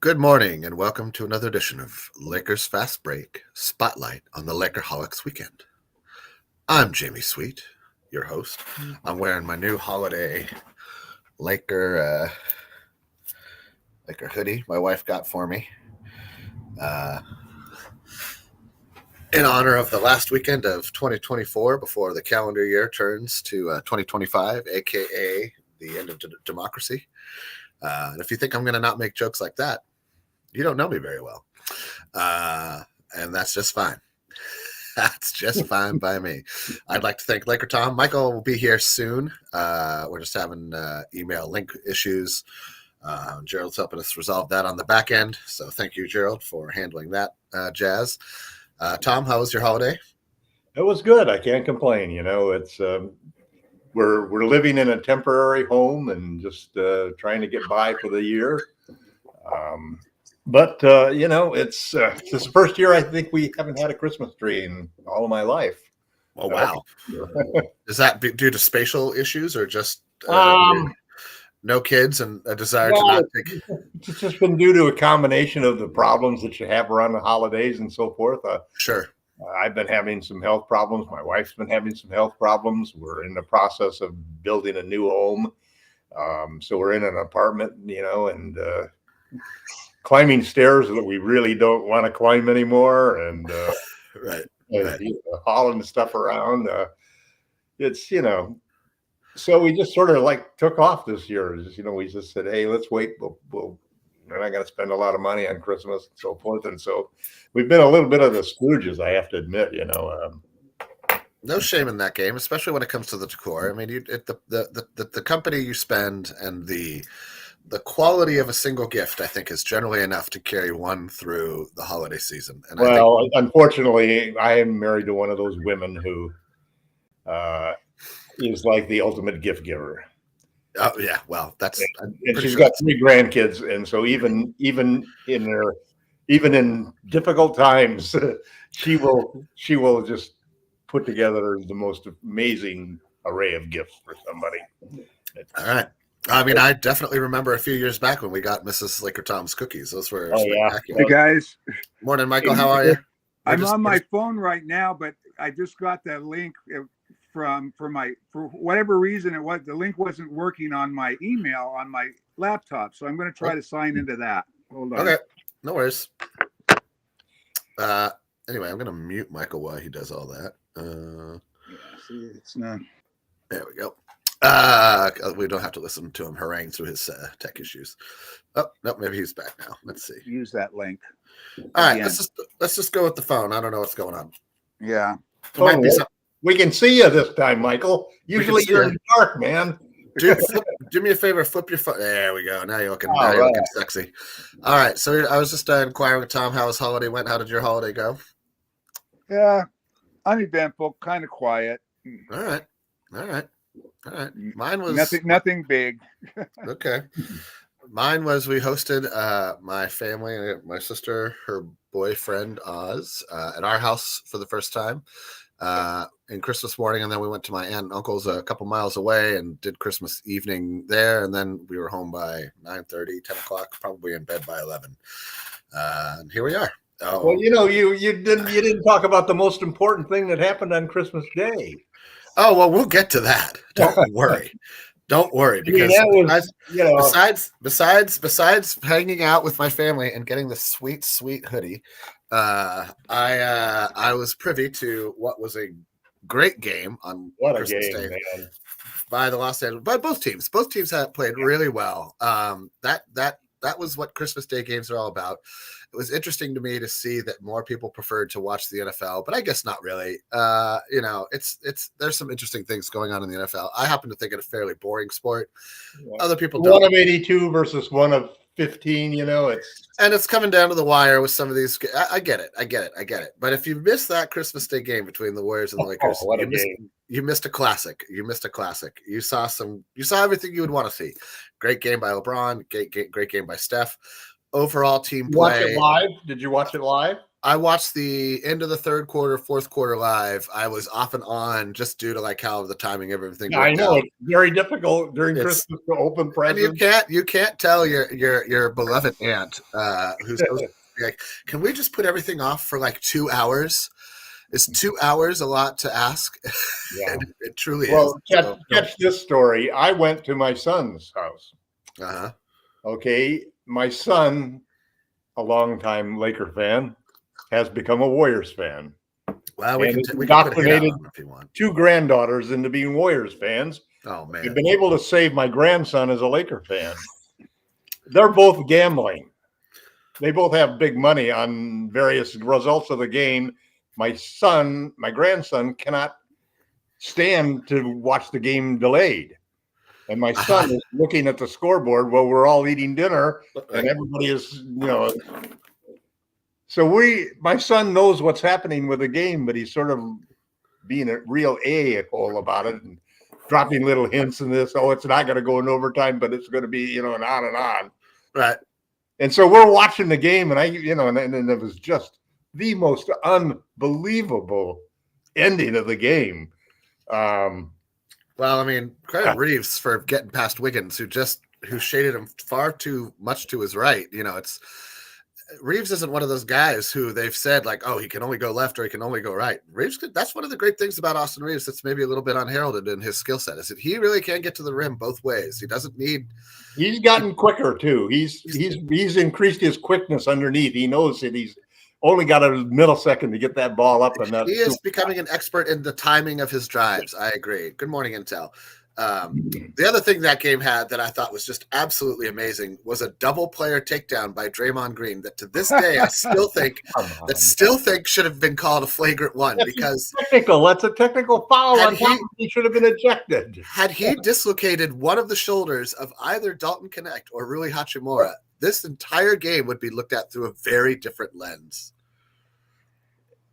Good morning and welcome to another edition of Lakers Fast Break Spotlight on the Lakerholics weekend. I'm Jamie Sweet, your host. I'm wearing my new holiday Laker hoodie my wife got for me in honor of the last weekend of 2024 before the calendar year turns to 2025, aka the end of democracy. And if you think I'm going to not make jokes like that, you don't know me very well. And that's just fine. That's just fine by me. I'd like to thank Laker Tom. Michael will be here soon. We're just having email link issues. Gerald's helping us resolve that on the back end. So thank you, Gerald, for handling that jazz. Tom, how was your holiday? It was good. I can't complain. It's we're living in a temporary home and just trying to get by for the year. But it's the first year I think we haven't had a Christmas tree in all of my life. Oh, wow. Is that due to spatial issues or just no kids and a desire to not take? It's just been due to a combination of the problems that you have around the holidays and so forth. Sure. I've been having some health problems. My wife's been having some health problems. We're in the process of building a new home. So we're in an apartment, and climbing stairs that we really don't want to climb anymore. And right. hauling stuff around. It's, so we just sort of like took off this year. We just said, hey, let's wait. We're not going to spend a lot of money on Christmas and so forth. And so we've been a little bit of the Scrooges, I have to admit, No shame in that game, especially when it comes to the decor. I mean, the company you spend and the quality of a single gift, I think, is generally enough to carry one through the holiday season. And unfortunately, I am married to one of those women who is like the ultimate gift giver. Oh yeah, well, that's and she's got 3 grandkids, and so even in difficult times, she will just put together the most amazing array of gifts for somebody. All right. I mean, I definitely remember a few years back when we got Mrs. Laker Tom's cookies. Those were spectacular. Hey guys. Morning, Michael. How are you? I'm on my phone right now, but I just got that link for whatever reason it was. The link wasn't working on my email on my laptop, so I'm going to try to sign into that. Hold on. Okay, no worries. Anyway, I'm going to mute Michael while he does all that. See, it's not. There we go. We don't have to listen to him harangue through his tech issues. Oh no, maybe he's back now. Let's see. Use that link. All right, let's just go with the phone. I don't know what's going on. Yeah. We can see you this time, Michael. Usually you're in the dark, man. Dude, do me a favor. Flip your phone. There we go. Now you're looking sexy. All right. So I was just inquiring with Tom how his holiday went. How did your holiday go? Yeah, uneventful, kind of quiet. All right. Mine was nothing big. Okay. Mine was we hosted my family, my sister, her boyfriend Oz, at our house for the first time in Christmas morning, and then we went to my aunt and uncle's a couple miles away and did Christmas evening there, and then we were home by 9:30, 10 o'clock, probably in bed by 11. And here we are. Well, you didn't talk about the most important thing that happened on Christmas Day. Oh, well, we'll get to that. Don't worry. Don't worry, because besides hanging out with my family and getting the sweet, sweet hoodie, I was privy to what was a great game on Christmas Day by the Los Angeles, by both teams. Both teams have played really well. That was what Christmas Day games are all about. It was interesting to me to see that more people preferred to watch the NFL, but I guess not really. There's some interesting things going on in the NFL. I happen to think it a fairly boring sport. Yeah. Other people don't. 1 of 82 versus 1 of 15, it's coming down to the wire with some of these. I get it. But if you missed that Christmas Day game between the Warriors and the Lakers, you missed a classic. You saw everything you would want to see. Great game by LeBron. Great game by Steph. Overall team play. Watch it live? Did you watch it live? I watched the end of the third quarter, fourth quarter live. I was off and on just due to like how the timing of everything I worked know out. it's very difficult during It's- Christmas to open And presents. you can't tell your beloved aunt who's supposed to be like, can we just put everything off for like 2 hours? Is 2 hours a lot to ask? Yeah. And it truly Well, is. So, catch this story. I went to my son's house. uh-huh. Okay, my son, a longtime Laker fan, has become a Warriors fan. Well, we And can it's put a hit out indoctrinated on him if you want. 2 granddaughters into being Warriors fans. Oh We've man, been able to save my grandson as a Laker fan. They're both gambling. They both have big money on various results of the game. My grandson cannot stand to watch the game delayed. And my son is looking at the scoreboard while we're all eating dinner and everybody is, so my son knows what's happening with the game, but he's sort of being a real a-hole about it and dropping little hints in this. Oh, it's not going to go in overtime, but it's going to be, and on and on. Right. And so we're watching the game, and and it was just the most unbelievable ending of the game. Well, I mean, credit Reeves for getting past Wiggins, who shaded him far too much to his right. Reeves isn't one of those guys who they've said like, oh, he can only go left or he can only go right. Reeves, that's one of the great things about Austin Reeves that's maybe a little bit unheralded in his skill set is that he really can get to the rim both ways. He doesn't need. He's gotten quicker too. He's increased his quickness underneath. He knows that he's only got a millisecond to get that ball up, and he is becoming an expert in the timing of his drives. I agree. Good morning, Intel. The other thing that game had that I thought was just absolutely amazing was a double player takedown by Draymond Green that to this day I still think should have been called a flagrant one because technical. That's a technical foul on top. He should have been ejected. Had he dislocated one of the shoulders of either Dalton Connect or Rui Hachimura, this entire game would be looked at through a very different lens.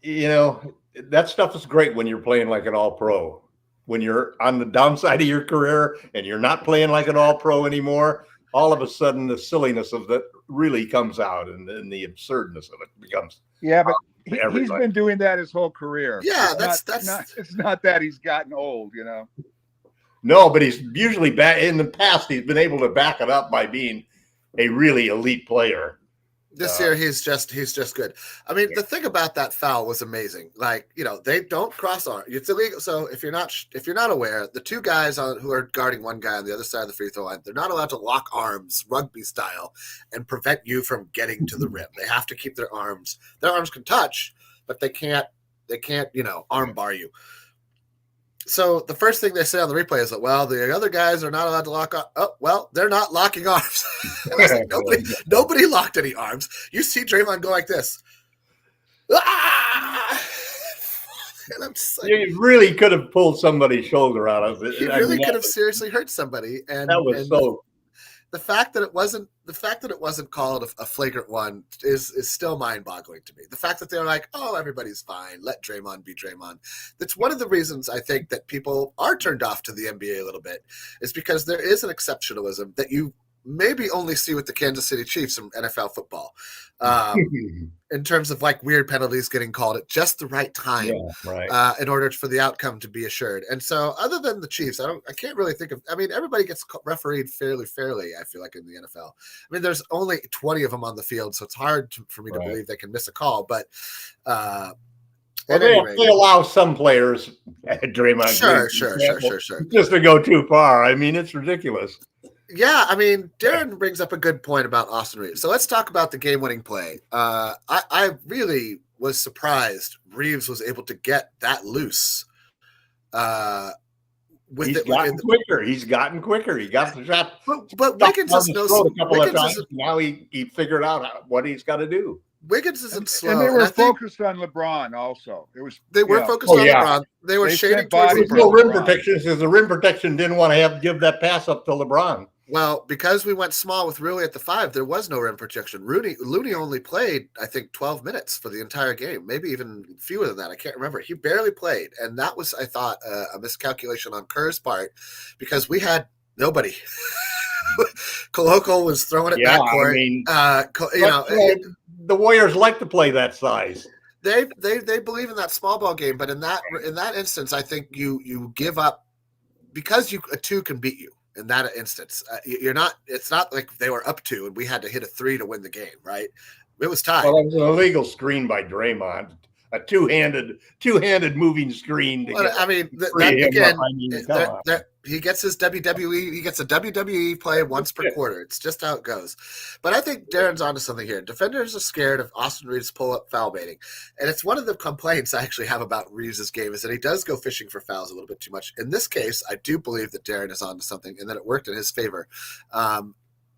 That stuff is great when you're playing like an all-pro. When you're on the downside of your career and you're not playing like an all-pro anymore, all of a sudden the silliness of that really comes out, and the absurdness of it becomes. Yeah, but he's been doing that his whole career. Yeah, it's not that he's gotten old, No, but he's usually back in the past. He's been able to back it up by being a really elite player. This year, he's just good. I mean, the thing about that foul was amazing. Like, they don't cross arm. It's illegal. So if you're not aware, the two guys who are guarding one guy on the other side of the free throw line, they're not allowed to lock arms, rugby style, and prevent you from getting to the rim. They have to keep their arms. Their arms can touch, but they can't. Arm bar you. So the first thing they say on the replay is that, well, the other guys are not allowed to lock up. Oh, well, they're not locking arms. Like, nobody locked any arms. You see Draymond go like this. Ah! And I'm just like, you really could have pulled somebody's shoulder out of it. He really could have seriously hurt somebody. And that was so. The fact that it wasn't called a flagrant one is still mind-boggling to me. The fact that they're like, oh, everybody's fine, let Draymond be Draymond. That's one of the reasons I think that people are turned off to the NBA a little bit, is because there is an exceptionalism that you maybe only see with the Kansas City Chiefs in NFL football. In terms of like weird penalties getting called at just the right time, in order for the outcome to be assured. And so, other than the Chiefs, I can't really think of. I mean, everybody gets refereed fairly. I feel like in the NFL. I mean, there's only 20 of them on the field, so it's hard for me to believe they can miss a call. But they allow some players, Draymond. Sure. Just to go too far. I mean, it's ridiculous. Yeah, I mean, Darren brings up a good point about Austin Reeves. So let's talk about the game-winning play. I really was surprised Reeves was able to get that loose. He's gotten quicker. He got the shot. But Wiggins is no slow. Now he figured out what he's got to do. Wiggins isn't slow. And they were focused on LeBron also. They were focused on LeBron. They were shading towards LeBron. No rim protection, because the rim protection didn't want to give that pass up to LeBron. Well, because we went small with Rui at the 5, there was no rim protection. Looney only played, I think, 12 minutes for the entire game, maybe even fewer than that. I can't remember. He barely played, and that was, I thought, a miscalculation on Kerr's part because we had nobody. Koloko was throwing it backcourt. the Warriors like to play that size. They believe in that small ball game, but in that instance, I think you give up because a 2 can beat you. In that instance, you're not. It's not like they were up 2 and we had to hit a 3 to win the game, right? It was tied. Well, it was an illegal screen by Draymond, a two-handed moving screen. He gets his WWE. He gets a WWE play once per quarter. It's just how it goes. But I think Darren's onto something here. Defenders are scared of Austin Reeves' pull-up foul baiting, and it's one of the complaints I actually have about Reeves' game is that he does go fishing for fouls a little bit too much. In this case, I do believe that Darren is onto something, and that it worked in his favor.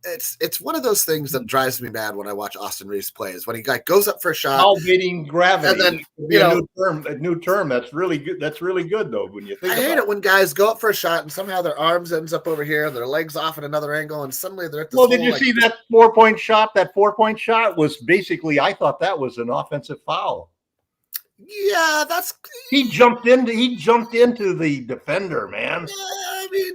It's one of those things that drives me mad when I watch Austin Reeves play is when he goes up for a shot. Foul baiting gravity. And then, a new term. That's really good. That's really good though. When you think I hate it when guys go up for a shot and somehow their arms ends up over here and their legs off at another angle and suddenly they're at this. Well, did you see that 4-point shot? That 4-point shot was basically, I thought that was an offensive foul. Yeah, he jumped into the defender, man.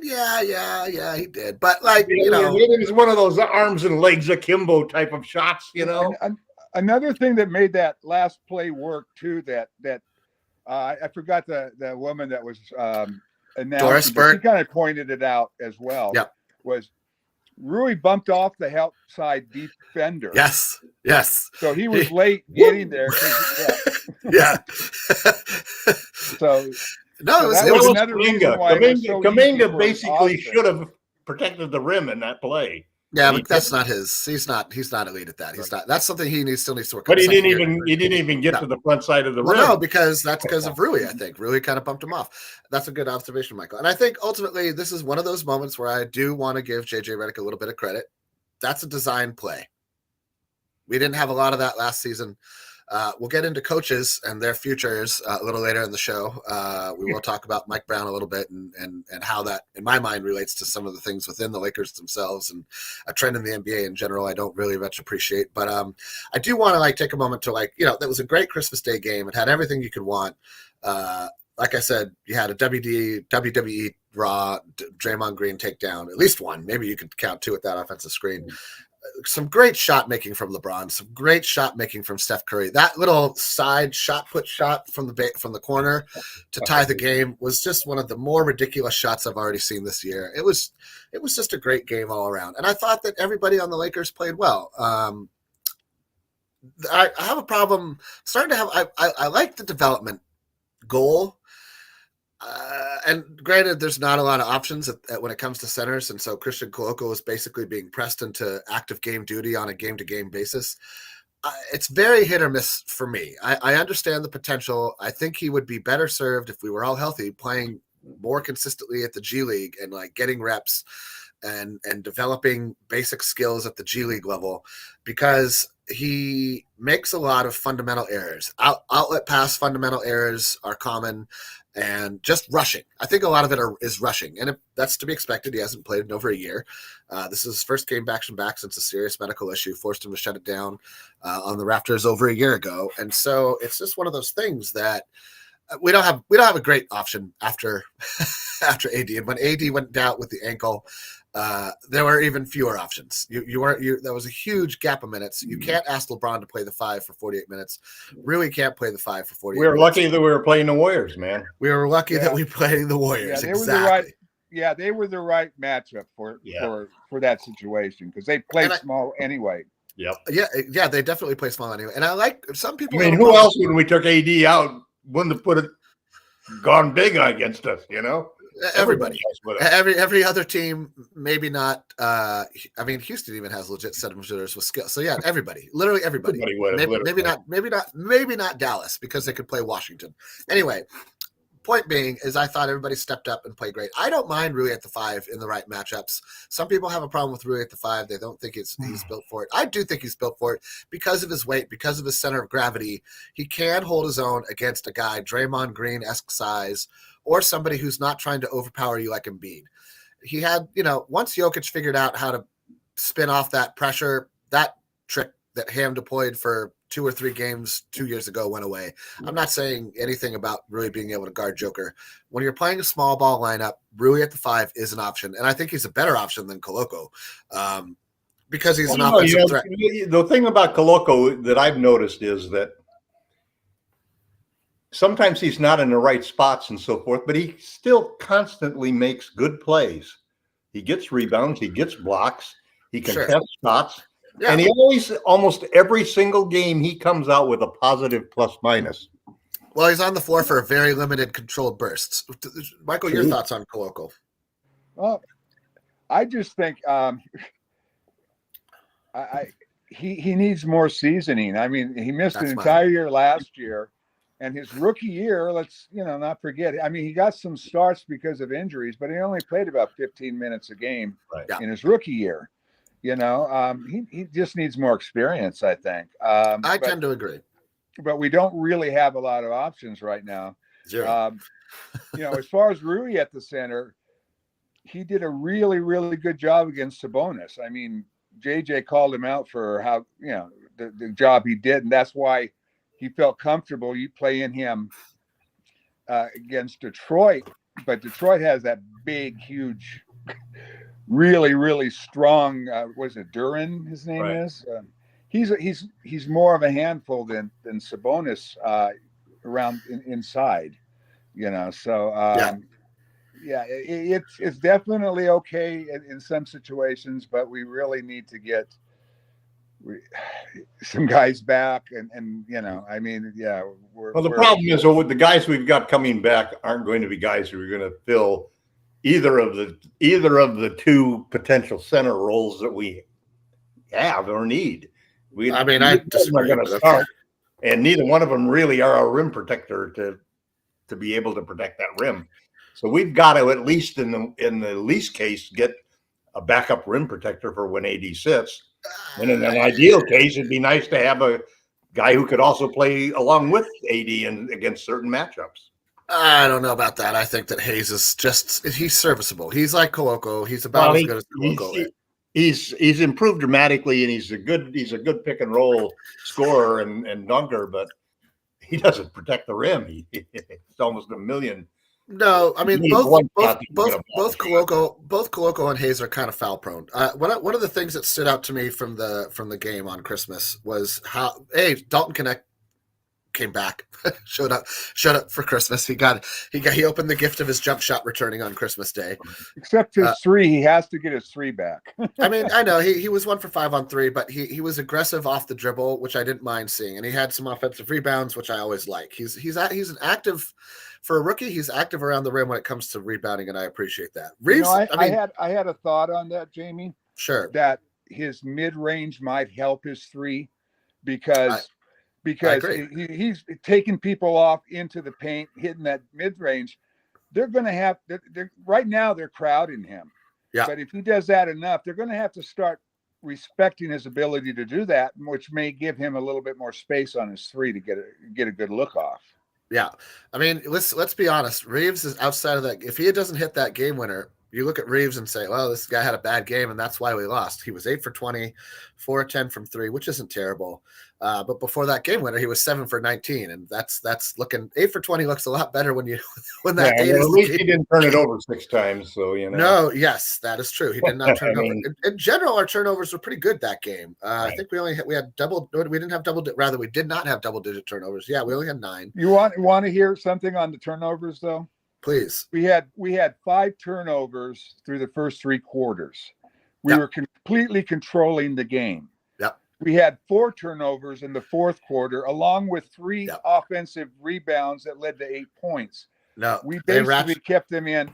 Yeah, he did. But it was one of those arms and legs akimbo type of shots, And another thing that made that last play work too, that I forgot the woman that was announced. She kind of pointed it out as well. Yeah, was Rui bumped off the help side defender. Yes. So he was late getting there. Yeah. So. No, it was another reason why Kuminga basically should have protected the rim in that play. Yeah, but that's not his. He's not elite at that. He's not. That's something he still needs to work on. But he didn't even get to the front side of the rim. No, because of Rui. I think Rui kind of bumped him off. That's a good observation, Michael. And I think ultimately this is one of those moments where I do want to give JJ Redick a little bit of credit. That's a design play. We didn't have a lot of that last season. We'll get into coaches and their futures a little later in the show. We will talk about Mike Brown a little bit and how that, in my mind, relates to some of the things within the Lakers themselves and a trend in the NBA in general I don't really much appreciate. But I do want to take a moment to that was a great Christmas Day game. It had everything you could want. Like I said, you had a WWE Raw Draymond Green takedown, at least one. Maybe you could count 2 at that offensive screen. Some great shot making from LeBron, some great shot making from Steph Curry. That little side shot from the corner to tie the game was just one of the more ridiculous shots I've already seen this year. It was just a great game all around, and I thought that everybody on the Lakers played well. I have a problem starting to have. I like the development goal. And granted, there's not a lot of options when it comes to centers, and so Christian Koloko is basically being pressed into active game duty on a game-to-game basis. It's very hit or miss for me. I understand the potential. I think he would be better served if we were all healthy, playing more consistently at the G League and getting reps and developing basic skills at the G League level, because he makes a lot of fundamental errors. Outlet pass fundamental errors are common. And just rushing. I think a lot of it is rushing. And that's to be expected. He hasn't played in over a year. This is his first game back since a serious medical issue forced him to shut it down on the Raptors over a year ago. And so it's just one of those things that we don't have a great option after AD. And when AD went down with the ankle, there were even fewer options. There was a huge gap of minutes. You can't ask LeBron to play the 5 for 48 minutes. Really can't play the 5 for 48 minutes. We were lucky that we were playing the Warriors, man. We were lucky that we played the Warriors. Yeah, they were the right matchup for that situation because they played small anyway. Yep. Yeah, they definitely play small anyway. And I like some people. I mean, who else when we took AD out wouldn't have gone big against us, Everybody. Every other team, maybe not. Houston even has legit set of shooters with skill. So yeah, everybody, literally everybody. Maybe not Dallas because they could play Washington. Anyway, point being is I thought everybody stepped up and played great. I don't mind Rui at the 5 in the right matchups. Some people have a problem with Rui at the 5. They don't think he's built for it. I do think he's built for it because of his weight, because of his center of gravity. He can hold his own against a guy Draymond Green-esque size, or somebody who's not trying to overpower you like Embiid. He had, once Jokic figured out how to spin off that pressure, that trick that Ham deployed for 2 or 3 games 2 years ago went away. I'm not saying anything about Rui being able to guard Joker. When you're playing a small ball lineup, Rui at the 5 is an option, and I think he's a better option than Koloko. because he's an Well, offensive threat. the thing about Coloco that I've noticed is that sometimes he's not in the right spots and so forth, but he still constantly makes good plays. He gets rebounds, he gets blocks, he contests shots, and he always, almost every single game, he comes out with a positive plus minus. Well, he's on the floor for very limited controlled bursts. Michael, your thoughts on Coloco? Well, I just think he needs more seasoning. I mean, he missed an entire year last year, and his rookie year, let's not forget. I mean, he got some starts because of injuries, but he only played about 15 minutes a game in his rookie year. He just needs more experience, I think. I tend to agree. But we don't really have a lot of options right now. Zero. As far as Rui at the center, he did a really, really good job against Sabonis. I mean, JJ called him out for how, the job he did. And that's why he felt comfortable playing him against Detroit. But Detroit has that big, huge, really, really strong, was it Duran, his name is? He's more of a handful than Sabonis around inside, So it's definitely okay in some situations, but we really need to get some guys back, and I mean, the problem is with the guys we've got coming back aren't going to be guys who are going to fill either of the two potential center roles that we have or need. I disagree. Going to start, and neither one of them really are a rim protector to be able to protect that rim. So we've got to, at least in the least case, get a backup rim protector for when AD sits. And in an ideal case, it'd be nice to have a guy who could also play along with AD against certain matchups. I don't know about that. I think that Hayes is he's serviceable. He's like Coloco. He's about as good as Coloco. He's improved dramatically, and he's a good pick and roll scorer and dunker, but he doesn't protect the rim. It's almost a million. No, I mean both Coloco and Hayes are kind of foul prone. One of the things that stood out to me from the game on Christmas was how Dalton Connect came back, showed up for Christmas. He opened the gift of his jump shot returning on Christmas Day. Except his three, he has to get his three back. I mean, I know he was 1 for 5 on 3, but he was aggressive off the dribble, which I didn't mind seeing, and he had some offensive rebounds, which I always like. He's an active for a rookie. He's active around the rim when it comes to rebounding, and I appreciate that. Reeves, I had a thought on that, Jamie. Sure, that his mid range might help his three because he's taking people off into the paint, hitting that mid range. They're going to have right now they're crowding him. Yeah. But if he does that enough, they're going to have to start respecting his ability to do that, which may give him a little bit more space on his three to get a good look off. Yeah. I mean, let's be honest. Reeves is outside of that. If he doesn't hit that game winner, you look at Reeves and say, well, this guy had a bad game, and that's why we lost. He was 8 for 20, 4 of 10 from 3, which isn't terrible. But before that game winner, he was 7 for 19, and that's looking 8 for 20 looks a lot better when that game. At least he didn't turn it over 6 times, so No, yes, that is true. He did not turn it over. In general, our turnovers were pretty good that game. Right. I think we did not have double-digit turnovers. Yeah, we only had 9. You want to hear something on the turnovers though? Please. We had 5 turnovers through the first 3 quarters. We were completely controlling the game. Yep. We had 4 turnovers in the fourth quarter, along with 3 offensive rebounds that led to 8 points. No, we basically kept them in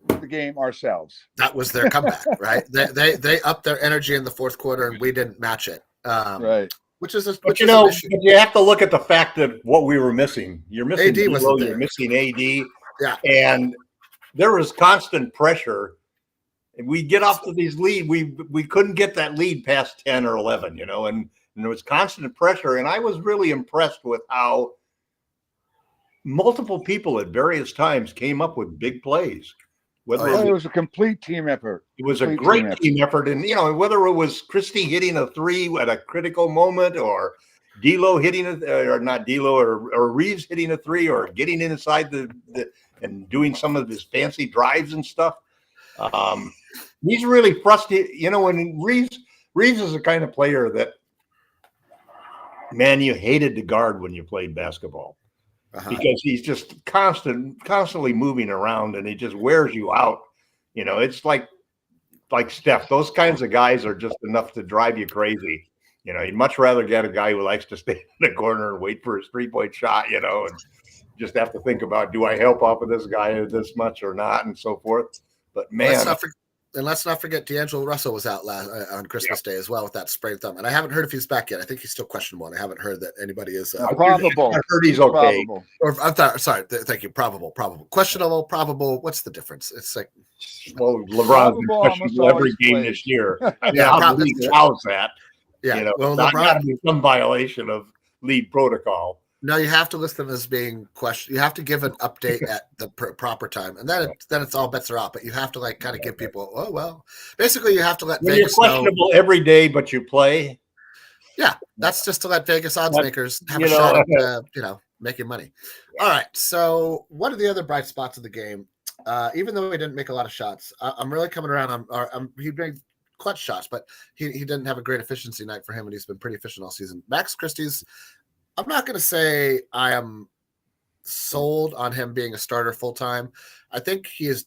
the game ourselves. That was their comeback, right? They upped their energy in the fourth quarter, and we didn't match it. Right. Which is an issue. You have to look at the fact that what we were missing. You're missing AD wasn't there. You're missing AD. Yeah. And there was constant pressure. And we get off to these lead. We couldn't get that lead past 10 or 11, and there was constant pressure. And I was really impressed with how multiple people at various times came up with big plays. It was a complete team effort. It was a great team effort. And, whether it was Christie hitting a 3 at a critical moment, or D'Lo hitting or Reeves hitting a 3, or getting inside and doing some of his fancy drives and stuff. He's really frustrated. When Reeves Reeves is the kind of player that, man, you hated to guard when you played basketball because he's just constantly moving around, and he just wears you out. You know, it's like Steph. Those kinds of guys are just enough to drive you crazy. You know, you'd much rather get a guy who likes to stay in the corner and wait for his 3-point shot, you know, and just have to think about, do I help off of this guy this much or not, and so forth. But man, let's not forget D'Angelo Russell was out on Christmas Day as well with that sprained thumb, and I haven't heard if he's back yet. I think he's still questionable, and I haven't heard that anybody is probable. I heard he's okay. Probable. Or sorry, thank you. Probable, questionable, probable. What's the difference? It's like, well, LeBron's been questionable every game this year. Probably allows that. Yeah, you know, well, LeBron got to LeBron, be some violation of league protocol. No, you have to list them as being questioned. You have to give an update at the proper time, and then it's all bets are off. But you have to like kind of give people, oh well. Basically, you have to let Vegas you're questionable every day, but you play. Yeah, that's just to let Vegas odds makers have a shot at making money. All right. So one of the other bright spots of the game, even though he didn't make a lot of shots, I'm really coming around. He made clutch shots, but he didn't have a great efficiency night for him, and he's been pretty efficient all season. Max Christie's, I'm not going to say I am sold on him being a starter full time. I think he is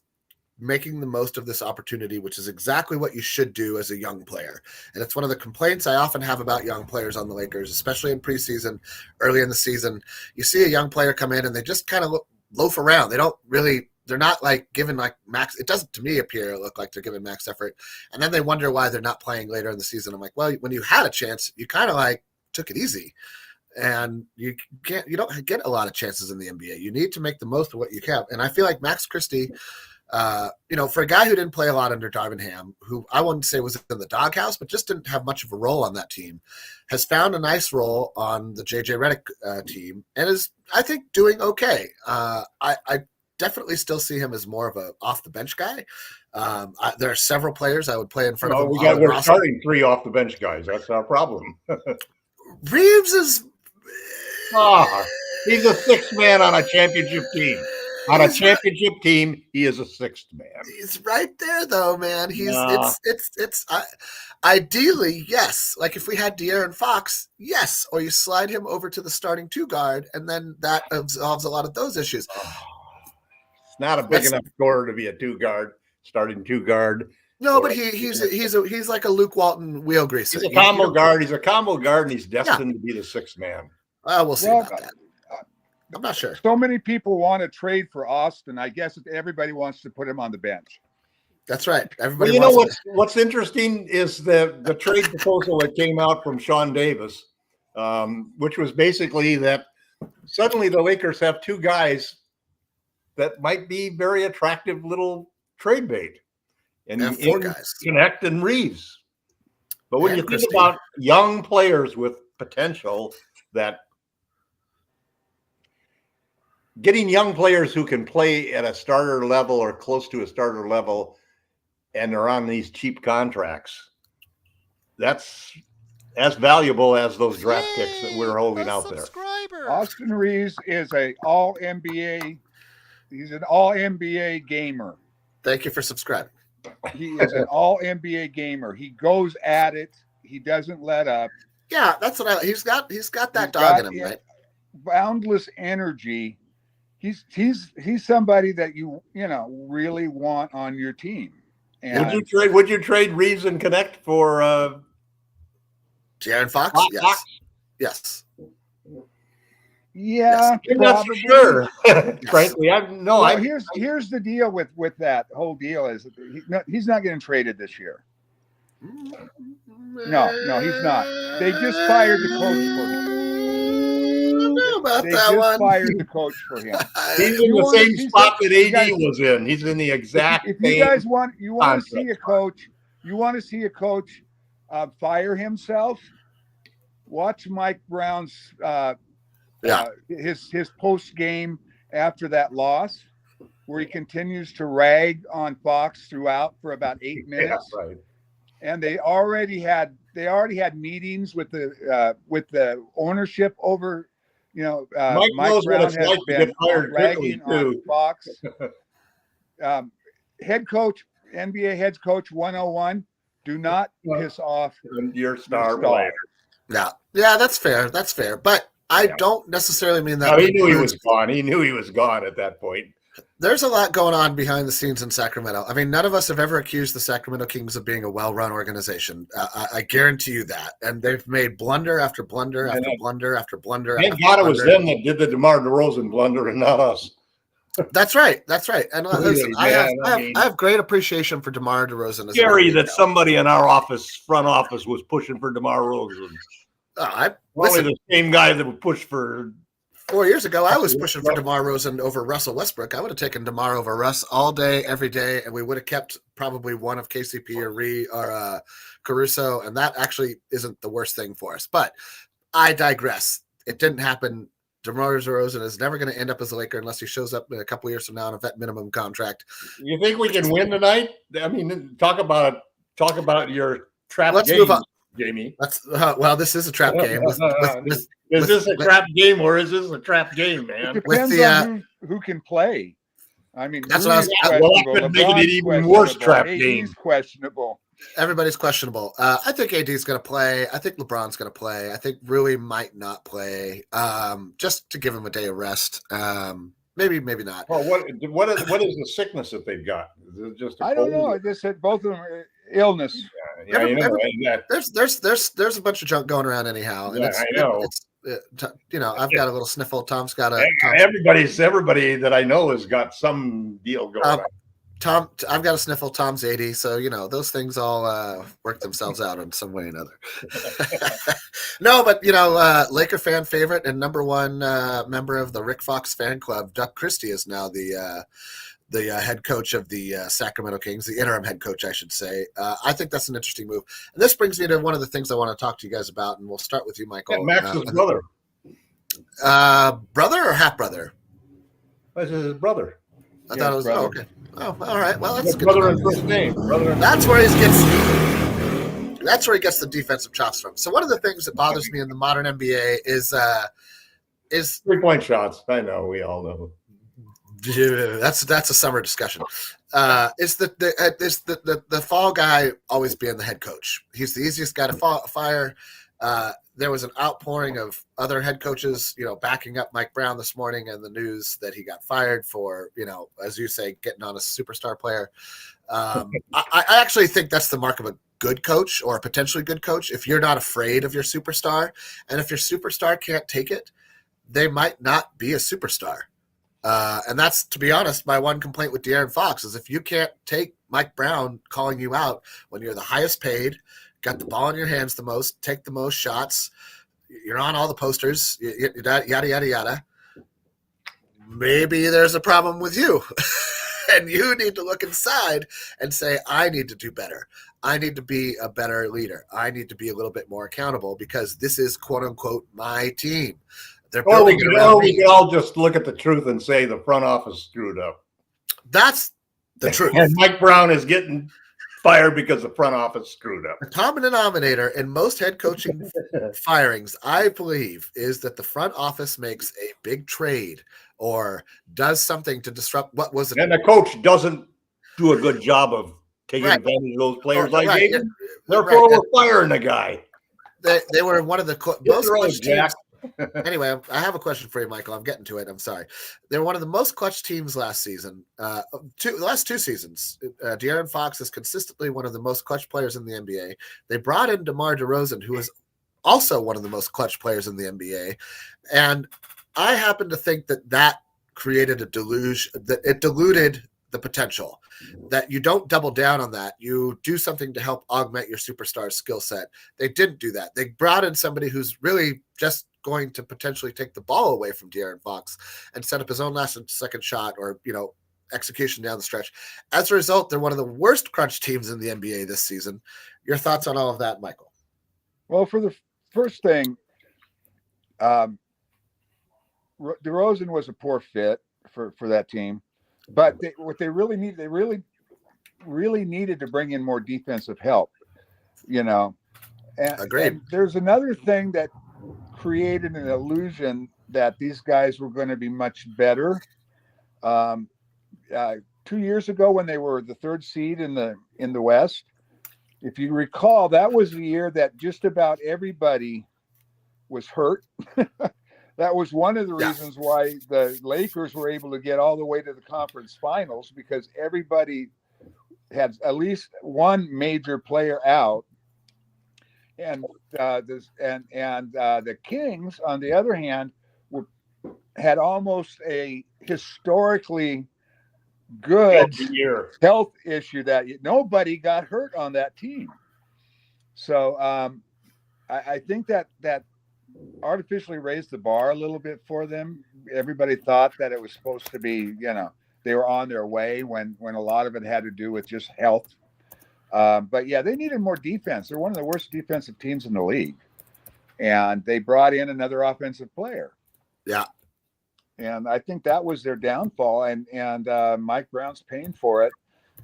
making the most of this opportunity, which is exactly what you should do as a young player. And it's one of the complaints I often have about young players on the Lakers, especially in preseason, early in the season. You see a young player come in and they just kind of loaf around. They're not like given like max. It doesn't to me look like they're giving max effort. And then they wonder why they're not playing later in the season. I'm like, well, when you had a chance, you kind of like took it easy. And you don't get a lot of chances in the NBA. You need to make the most of what you have. And I feel like Max Christie, for a guy who didn't play a lot under Darvin Ham, who I wouldn't say was in the doghouse, but just didn't have much of a role on that team, has found a nice role on the JJ Redick team and is, I think, doing okay. I definitely still see him as more of a off the bench guy. There are several players I would play in front of him. We're starting 3 off the bench guys. That's our problem. Reeves is. He's a 6th man on a championship team. On a championship team, he is a 6th man. He's right there, though, man. Ideally, yes. Like if we had De'Aaron Fox, yes. Or you slide him over to the starting 2 guard, and then that absolves a lot of those issues. It's not a big enough scorer to be a 2 guard, starting 2 guard. No, but he's like a Luke Walton wheel greaser. He's a combo guard. He's a combo guard, and he's destined to be the 6th man. We'll see about that. I'm not sure. So many people want to trade for Austin. I guess everybody wants to put him on the bench. That's right. Everybody. Well, what's interesting is the trade proposal that came out from Sean Davis, which was basically that suddenly the Lakers have 2 guys that might be very attractive little trade bait. And 4 guys, Connect and Reeves. But when you think about young players with potential, that getting young players who can play at a starter level or close to a starter level, and they're on these cheap contracts, that's as valuable as those draft picks that we're holding out there. Austin Reeves is an all-NBA. He's an all-NBA gamer. Thank you for subscribing. He is an all-NBA gamer. He goes at it. He doesn't let up. Yeah, that's what he's got that dog in him, right? Boundless energy. He's somebody that you really want on your team. And would you trade Reeves and Connect for De'Aaron Fox? Yes. Yeah, yes. That's for sure. Frankly, here's the deal with that whole deal is he's not getting traded this year. No, he's not. They just fired the coach for him. Fired the coach for him. He's in the same spot that AD was in. He's in the exact same. If you guys want to see a coach, fire himself. Watch Mike Brown's his post game after that loss, where he continues to rag on Fox throughout for about 8 minutes. Yeah, right. And they already had meetings with the ownership over. Mike Brown has been ragging on Fox. Head coach, NBA head coach 101. Do not piss off your star player. Yeah, that's fair. That's fair. But I don't necessarily mean that. No, he knew he was gone. He knew he was gone at that point. There's a lot going on behind the scenes in Sacramento. I mean, none of us have ever accused the Sacramento Kings of being a well-run organization. I guarantee you that. And they've made blunder after blunder after blunder after blunder. Thank God it was them that did the DeMar DeRozan blunder and not us. That's right. That's right. And listen, I have great appreciation for DeMar DeRozan. Scary that somebody in our front office was pushing for DeMar DeRozan. Probably the same guy that would push for. 4 years ago, I was pushing for DeMar DeRozan over Russell Westbrook. I would have taken DeMar over Russ all day, every day, and we would have kept probably one of KCP or Caruso, and that actually isn't the worst thing for us. But I digress. It didn't happen. DeMar DeRozan is never going to end up as a Laker unless he shows up in a couple years from now on a vet minimum contract. You think we can win tonight? I mean, talk about your trap Let's game, move on. Jamie. Well, this is a trap game. Is this a trap game or is this a trap game, man? It depends on who can play. I mean, that's what I was. Well, I could make it an even worse trap game. AD's questionable. Everybody's questionable. I think AD's going to play. I think LeBron's going to play. I think Rui might not play, just to give him a day of rest. Maybe not. Well, what is the sickness that they've got? Is it just I don't know. I just said both of them are illness. There's a bunch of junk going around anyhow. And I know. I've got a little sniffle. Tom's got a. Everybody that I know has got some deal going on. I've got a sniffle. Tom's 80, so those things all work themselves out in some way or another. No, but Laker fan favorite and number one member of the Rick Fox fan club, Duck Christie, is now the head coach of the Sacramento Kings, the interim head coach, I should say. I think that's an interesting move. And this brings me to one of the things I want to talk to you guys about, and we'll start with you, Michael. Yeah, Max's brother. Brother or half brother? This is his brother. I thought it was. Oh, okay. Oh, all right. Well, that's good. Brother and first name. That's where he gets the defensive chops from. So one of the things that bothers me in the modern NBA is 3-point shots. I know, we all know. That's a summer discussion. Is the fall guy always being the head coach? He's the easiest guy to fire. There was an outpouring of other head coaches, backing up Mike Brown this morning and the news that he got fired for, as you say, getting on a superstar player. I actually think that's the mark of a good coach or a potentially good coach. If you're not afraid of your superstar, and if your superstar can't take it, they might not be a superstar. And that's, to be honest, my one complaint with De'Aaron Fox is if you can't take Mike Brown calling you out when you're the highest paid, got the ball in your hands the most, take the most shots, you're on all the posters, yada, yada, yada. Maybe there's a problem with you. And you need to look inside and say, I need to do better. I need to be a better leader. I need to be a little bit more accountable because this is, quote unquote, my team. Or we can all just look at the truth and say the front office screwed up. That's the truth. And Mike Brown is getting fired because the front office screwed up. The common denominator in most head coaching firings, I believe, is that the front office makes a big trade or does something to disrupt what was. And the coach doesn't do a good job of taking advantage of those players Therefore, we're firing the guy. They were one of the most clutch teams. Anyway, I have a question for you, Michael. I'm getting to it. I'm sorry. They're one of the most clutch teams last season. The last 2 seasons, De'Aaron Fox is consistently one of the most clutch players in the NBA. They brought in DeMar DeRozan, who is also one of the most clutch players in the NBA. And I happen to think that created a deluge, that it diluted the potential, that you don't double down on that. You do something to help augment your superstar skill set. They didn't do that. They brought in somebody who's really just going to potentially take the ball away from De'Aaron Fox and set up his own last and second shot or, execution down the stretch. As a result, they're one of the worst crunch teams in the NBA this season. Your thoughts on all of that, Michael? Well, for the first thing, DeRozan was a poor fit for that team, but they really needed to bring in more defensive help, And, agreed. And there's another thing that created an illusion that these guys were going to be much better. 2 years ago, when they were the 3rd seed in the West, if you recall, that was the year that just about everybody was hurt. That was one of the reasons why the Lakers were able to get all the way to the conference finals, because everybody had at least one major player out. And the Kings, on the other hand, had almost a historically good health issue that nobody got hurt on that team. So I think that artificially raised the bar a little bit for them. Everybody thought that it was supposed to be, they were on their way when a lot of it had to do with just health. But yeah, they needed more defense. They're one of the worst defensive teams in the league. And they brought in another offensive player. Yeah. And I think that was their downfall. And Mike Brown's paying for it.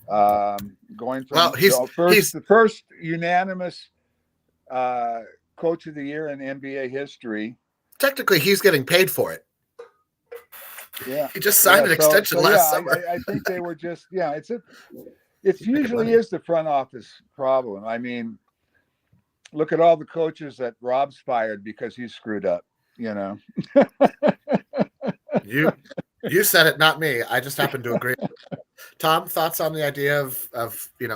Going from the first unanimous coach of the year in NBA history. Technically, he's getting paid for it. Yeah. He just signed an extension last summer. I think they were just, it usually is the front office problem. I mean, look at all the coaches that Rob's fired because he screwed up, You said it, not me. I just happen to agree. Tom, thoughts on the idea of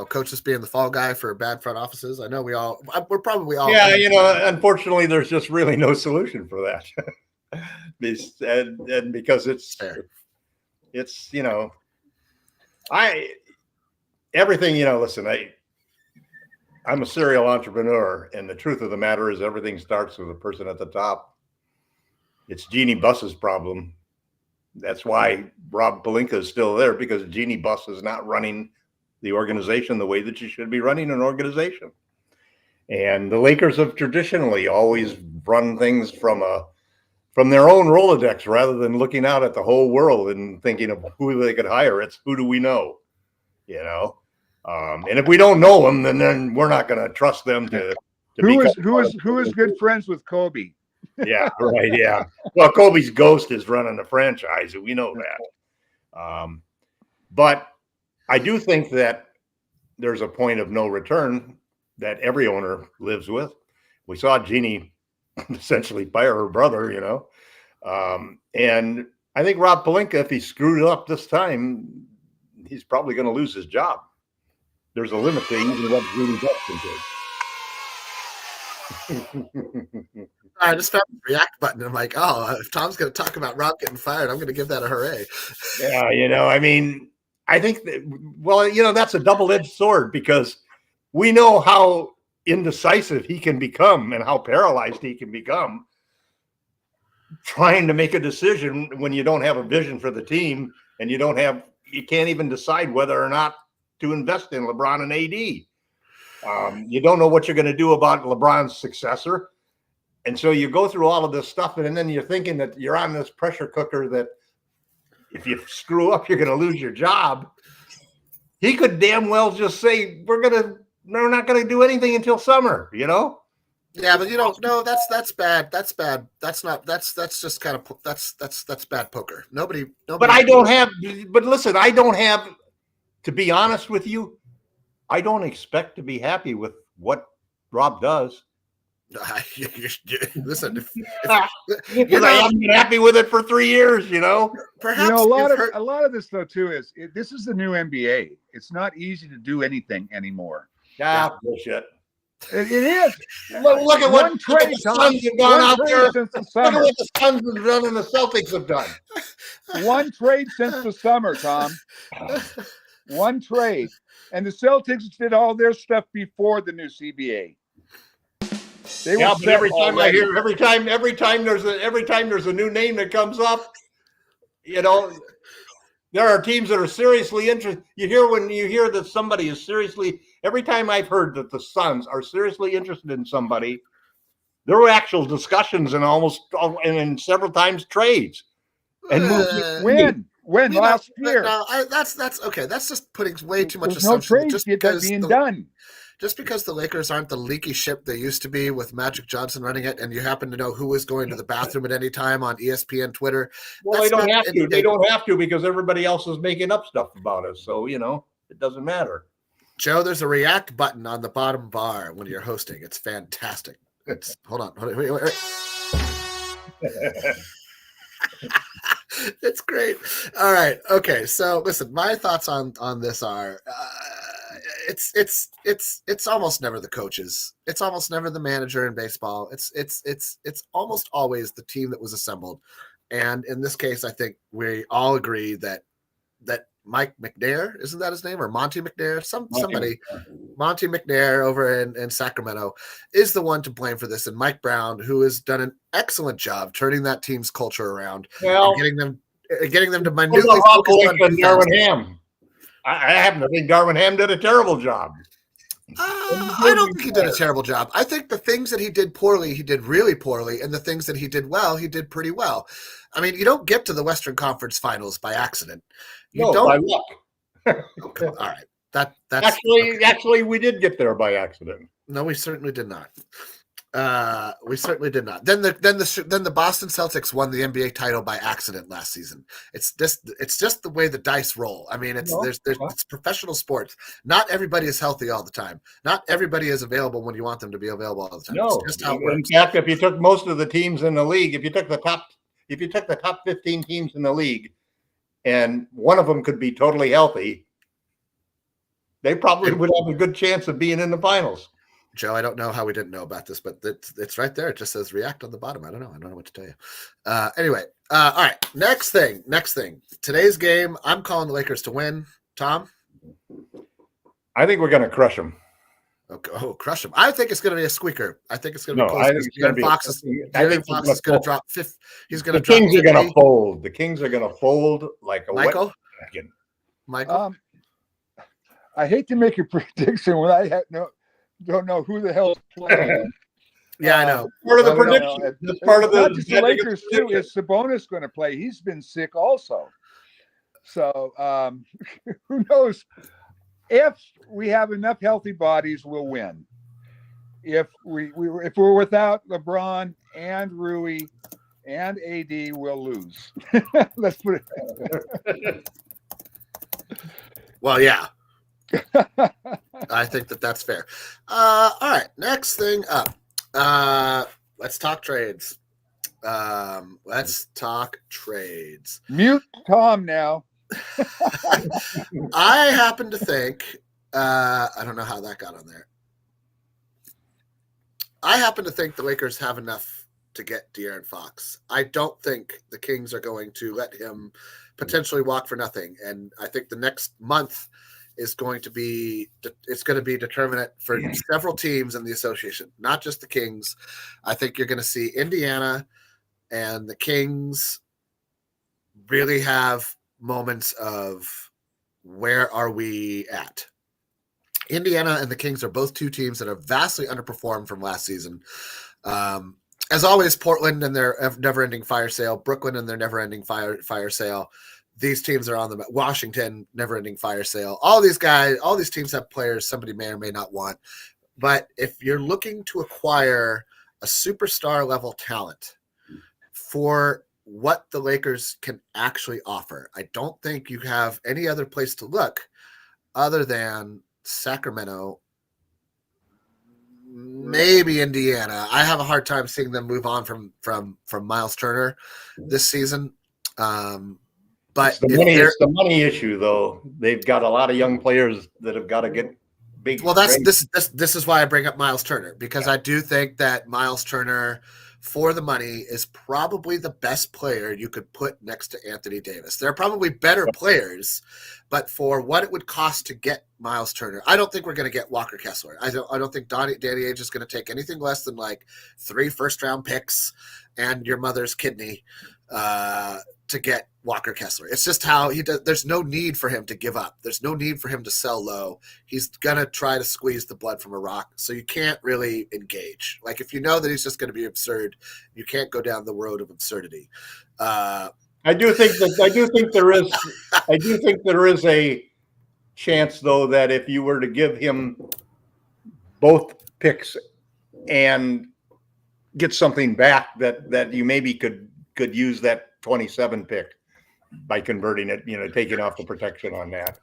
coaches being the fall guy for bad front offices? I know we're probably all. Yeah, unfortunately, there's just really no solution for that. and because it's fair. It's everything, listen, I'm a serial entrepreneur, and the truth of the matter is everything starts with the person at the top. It's Jeannie Buss's problem. That's why Rob Pelinka is still there, because Jeannie Buss is not running the organization the way that you should be running an organization. And the Lakers have traditionally always run things from their own Rolodex rather than looking out at the whole world and thinking of who they could hire. It's who do we know, and if we don't know them, then we're not going to trust them to who is good friends with Kobe. Yeah, right. Yeah. Well, Kobe's ghost is running the franchise. We know that. But I do think that there's a point of no return that every owner lives with. We saw Jeannie essentially fire her brother, and I think Rob Pelinka, if he screwed up this time, he's probably going to lose his job. There's a limit to even what Jeannie Buss can do. I just found the react button. I'm like, if Tom's going to talk about Rob getting fired, I'm going to give that a hooray. Yeah, I think that, that's a double-edged sword, because we know how indecisive he can become and how paralyzed he can become trying to make a decision when you don't have a vision for the team and you can't even decide whether or not to invest in LeBron and AD. You don't know what you're going to do about LeBron's successor. And so you go through all of this stuff, and then you're thinking that you're on this pressure cooker that if you screw up, you're going to lose your job. He could damn well just say, we're not going to do anything until summer, Yeah, but no, that's bad. That's bad. That's just kind of, that's bad poker. Nobody. But listen, to be honest with you, I don't expect to be happy with what Rob does. Listen, I haven't been happy with it for 3 years, Perhaps a lot of this though too is this is the new NBA. It's not easy to do anything anymore. Yeah, bullshit. It is. Look at what the Suns have gone out there. Look at what the Suns have done and the Celtics have done. One trade since the summer, Tom. One trade, and the Celtics did all their stuff before the new CBA. But every time there's a new name that comes up, there are teams that are seriously interested. You hear that somebody is seriously. Every time I've heard that the Suns are seriously interested in somebody, there were actual discussions and several times trades. And when last year? No, that's okay. That's just putting way too much assumption. No trades being done. Just because the Lakers aren't the leaky ship they used to be with Magic Johnson running it, and you happen to know who is going to the bathroom at any time on ESPN, Twitter. Well, they don't have to. They don't have to because everybody else is making up stuff about us. So, it doesn't matter. Joe, there's a react button on the bottom bar when you're hosting. It's fantastic. It's hold on. Wait. It's great. All right. Okay. So listen, my thoughts on this are it's almost never the coaches. It's almost never the manager in baseball. It's almost always the team that was assembled. And in this case, I think we all agree that Mike McNair, isn't that his name, or Monty McNair? Somebody, Monty McNair over in Sacramento is the one to blame for this, and Mike Brown, who has done an excellent job turning that team's culture around and getting them to minutely focus on Darwin Ham. I happen to think Darwin Ham did a terrible job. I don't think he did a terrible job. I think the things that he did poorly, he did really poorly, and the things that he did well, he did pretty well. I mean, you don't get to the Western Conference Finals by accident. You don't. By luck. Okay, all right. That's actually, we did get there by accident. No, we certainly did not. We certainly did not. Then the Boston Celtics won the NBA title by accident last season. It's just the way the dice roll. I mean, it's professional sports. Not everybody is healthy all the time. Not everybody is available when you want them to be available all the time. No, it's just how it works. In fact, if you took most of the teams in the league, if you took the top 15 teams in the league, and one of them could be totally healthy, they probably would have a good chance of being in the finals. Joe, I don't know how we didn't know about this, but it's right there. It just says react on the bottom. I don't know what to tell you. Anyway, all right. Next thing. Today's game, I'm calling the Lakers to win. Tom? I think we're going to crush them. Okay. Oh, crush them. I think it's going to be a squeaker. I think it's going to be close. I think it's going to be. Fox is going to drop fifth. He's going to drop. The Kings are going to fold. The Kings are going to fold like a Michael. Michael. I hate to make a prediction when I don't know who the hell's playing. Yeah, I know. Part of the prediction. That's part of the Lakers too. Is Sabonis going to play? He's been sick also. So who knows? If we have enough healthy bodies, we'll win. If we're without LeBron and Rui and AD, we'll lose. Let's put it that way. Well, yeah. I think that's fair. All right, next thing up. Let's talk trades. Mute Tom now. I happen to think, I don't know how that got on there. I happen to think the Lakers have enough to get De'Aaron Fox. I don't think the Kings are going to let him potentially walk for nothing. And I think the next month is going to be determinant for several teams in the association, not just the Kings. I think you're going to see Indiana and the Kings really have moments of where are we at. Indiana and the Kings are both two teams that have vastly underperformed from last season. As always, Portland and their never-ending fire sale, Brooklyn and their never-ending fire sale. These teams are on the Washington, never-ending fire sale. All these teams have players somebody may or may not want. But if you're looking to acquire a superstar level talent for what the Lakers can actually offer, I don't think you have any other place to look other than Sacramento, maybe Indiana. I have a hard time seeing them move on from Miles Turner this season. But it's the money issue, though. They've got a lot of young players that have got to get big. Well, this is why I bring up Miles Turner, because I do think that Miles Turner, for the money, is probably the best player you could put next to Anthony Davis. There are probably better players, but for what it would cost to get Miles Turner, I don't think we're going to get Walker Kessler. I don't think Danny Ainge is going to take anything less than like 3 first-round picks and your mother's kidney to get Walker Kessler. It's just how he does. There's no need for him to give up. There's no need for him to sell low. He's going to try to squeeze the blood from a rock. So you can't really engage. Like if you know that he's just going to be absurd, you can't go down the road of absurdity. I do think there is a chance, though, that if you were to give him both picks and get something back, that you maybe could use that 27 pick by converting it, taking off the protection on that.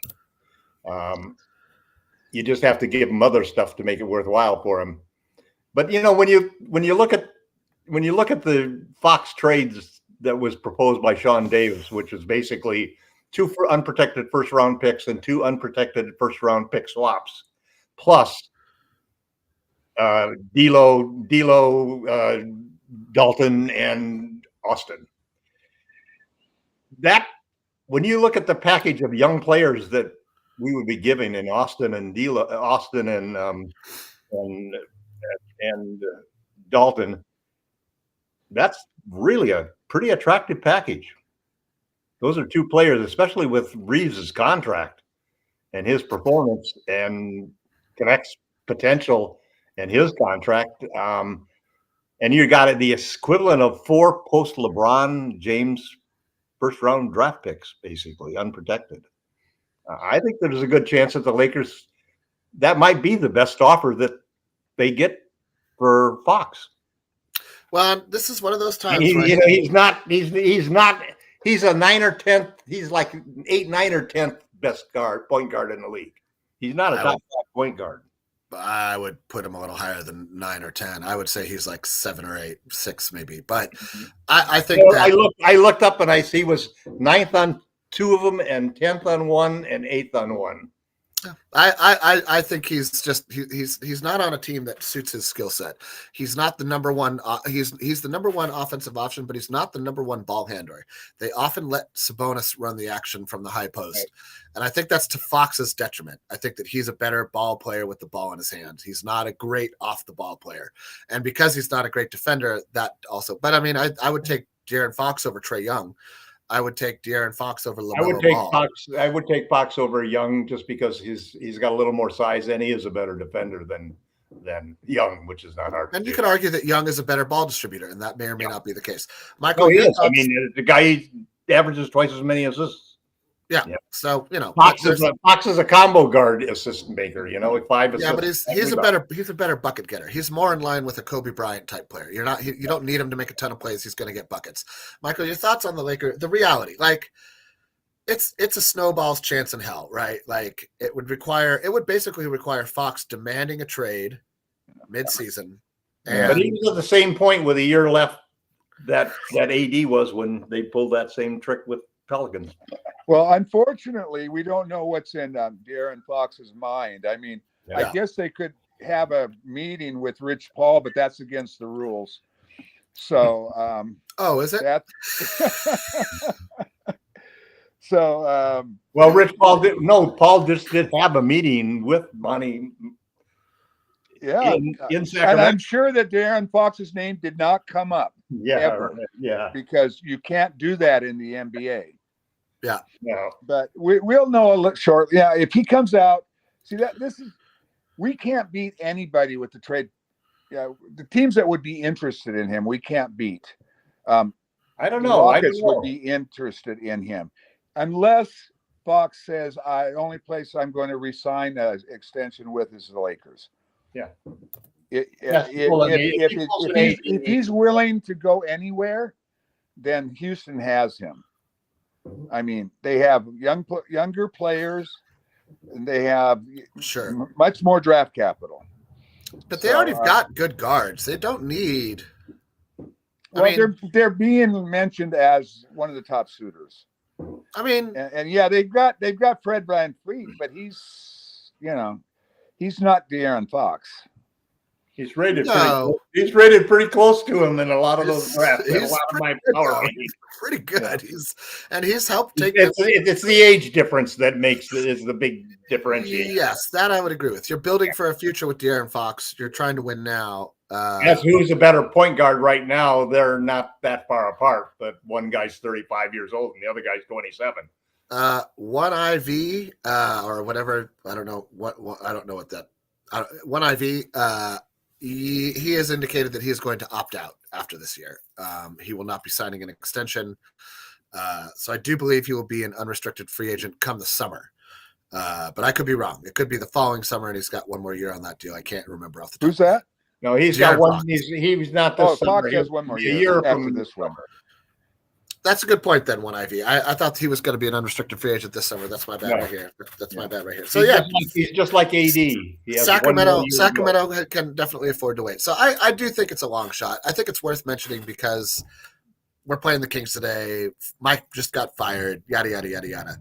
You just have to give him other stuff to make it worthwhile for him. But when you look at the Fox trades that was proposed by Sean Davis, which is basically 2 unprotected first round picks and 2 unprotected first round pick swaps, plus D'Lo, Dalton, and Austin. That, when you look at the package of young players that we would be giving in Austin and Dalton, that's really a pretty attractive package. Those are 2 players, especially with Reeves's contract and his performance and Connect's potential and his contract. And you got the equivalent of 4 post LeBron James first round draft picks, basically unprotected. I think there's a good chance that the Lakers, that might be the best offer that they get for Fox. Well, this is one of those times. He's a 9 or 10th. He's like 8, 9 or 10th best point guard in the league. He's not a top 5 point guard. I would put him a little higher than 9 or 10. I would say he's like 7 or 8, 6 maybe. But I think I looked up and I see he was 9th on 2 of them and 10th on 1 and 8th on 1. I think he's not on a team that suits his skill set. He's not the number one. He's the number one offensive option, but he's not the number one ball handler. They often let Sabonis run the action from the high post, right. And I think that's to Fox's detriment. I think that he's a better ball player with the ball in his hands. He's not a great off the ball player, and because he's not a great defender, that also. But I mean, I would take De'Aaron Fox over Trae Young. I would take De'Aaron Fox over LaMelo Ball. I would take Fox over Young just because he's got a little more size and he is a better defender than Young, which is not hard. And you could argue that Young is a better ball distributor, and that may or may not be the case. Michael, he is. I mean, the guy averages twice as many assists. Yeah. So Fox is a combo guard assist maker. 5 assists. Yeah, but he's a better bucket getter. He's more in line with a Kobe Bryant type player. You don't need him to make a ton of plays. He's going to get buckets. Michael, your thoughts on the Lakers? The reality, like it's a snowball's chance in hell, right? Like it would basically require Fox demanding a trade mid-season. But he was at the same point with a year left that AD was when they pulled that same trick with Pelicans. Well, unfortunately, we don't know what's in De'Aaron Fox's mind. I mean, I guess they could have a meeting with Rich Paul, but that's against the rules. So, is it? So, well, Rich Paul did. No, Paul just did have a meeting with Monty. Yeah, in Sacramento. And I'm sure that De'Aaron Fox's name did not come up. Ever. Because you can't do that in the NBA. Yeah. But we'll know a little shortly. Yeah, if he comes out, we can't beat anybody with the trade. Yeah, the teams that would be interested in him, we can't beat. I don't know. Rockets would be interested in him, unless Fox says, "The only place I'm going to resign an extension with is the Lakers." Yeah. If he's willing to go anywhere, then Houston has him. I mean, they have younger players, and they have much more draft capital. But they already got good guards. They don't need. They're being mentioned as one of the top suitors. I mean, and they've got Fred VanVleet, but he's not De'Aaron Fox. He's rated. He's rated pretty close to him in a lot of those drafts. Pretty good. He's helped take. It's the age difference that is the big differentiator. Yes, that I would agree with. You're building for a future with De'Aaron Fox. You're trying to win now. As who's a better point guard right now? They're not that far apart. But one guy's 35 years old and the other guy's 27. One IV or whatever. I don't know what. I don't know what that. One IV. He has indicated that he is going to opt out after this year. He will not be signing an extension. So I do believe he will be an unrestricted free agent come the summer. But I could be wrong. It could be the following summer, and he's got one more year on that deal. I can't remember off the top. Who's that? No, he's got one. He was not this summer. Fox has one more year after this one. That's a good point. Then One Ivy. I thought he was going to be an unrestricted free agent this summer. That's my bad No. right here. That's my bad right here. So He's just like AD. He has Sacramento 1 more year to go. Sacramento can definitely afford to wait. So I do think it's a long shot. I think it's worth mentioning because we're playing the Kings today. Mike just got fired. Yada yada yada yada.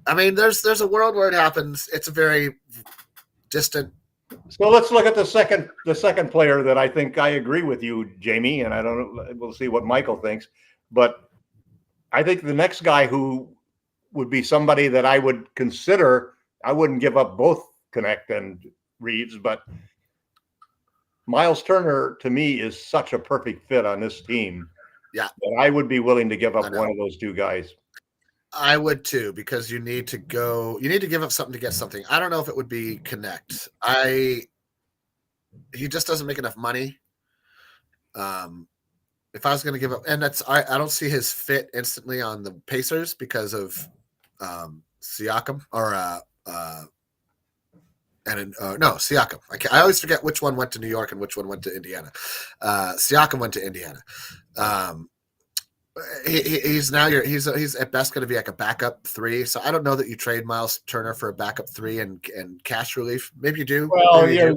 I mean, there's a world where it happens. It's a very distant. So let's look at the second player that I think I agree with you, Jamie, and I don't know. We'll see what Michael thinks, but I think the next guy who would be somebody that I would consider. I wouldn't give up both Connect and Reeves, but Miles Turner to me is such a perfect fit on this team. Yeah, that I would be willing to give up one of those two guys. I would too, because you need to give up something to get something. I don't know if it would be Connect. He just doesn't make enough money. If I was going to give up, and I don't see his fit instantly on the Pacers because of Siakam Siakam. I always forget which one went to New York and which one went to Indiana. Siakam went to Indiana. He's at best going to be like a backup 3. So I don't know that you trade Miles Turner for a backup 3 and cash relief. Maybe you do. Well, you're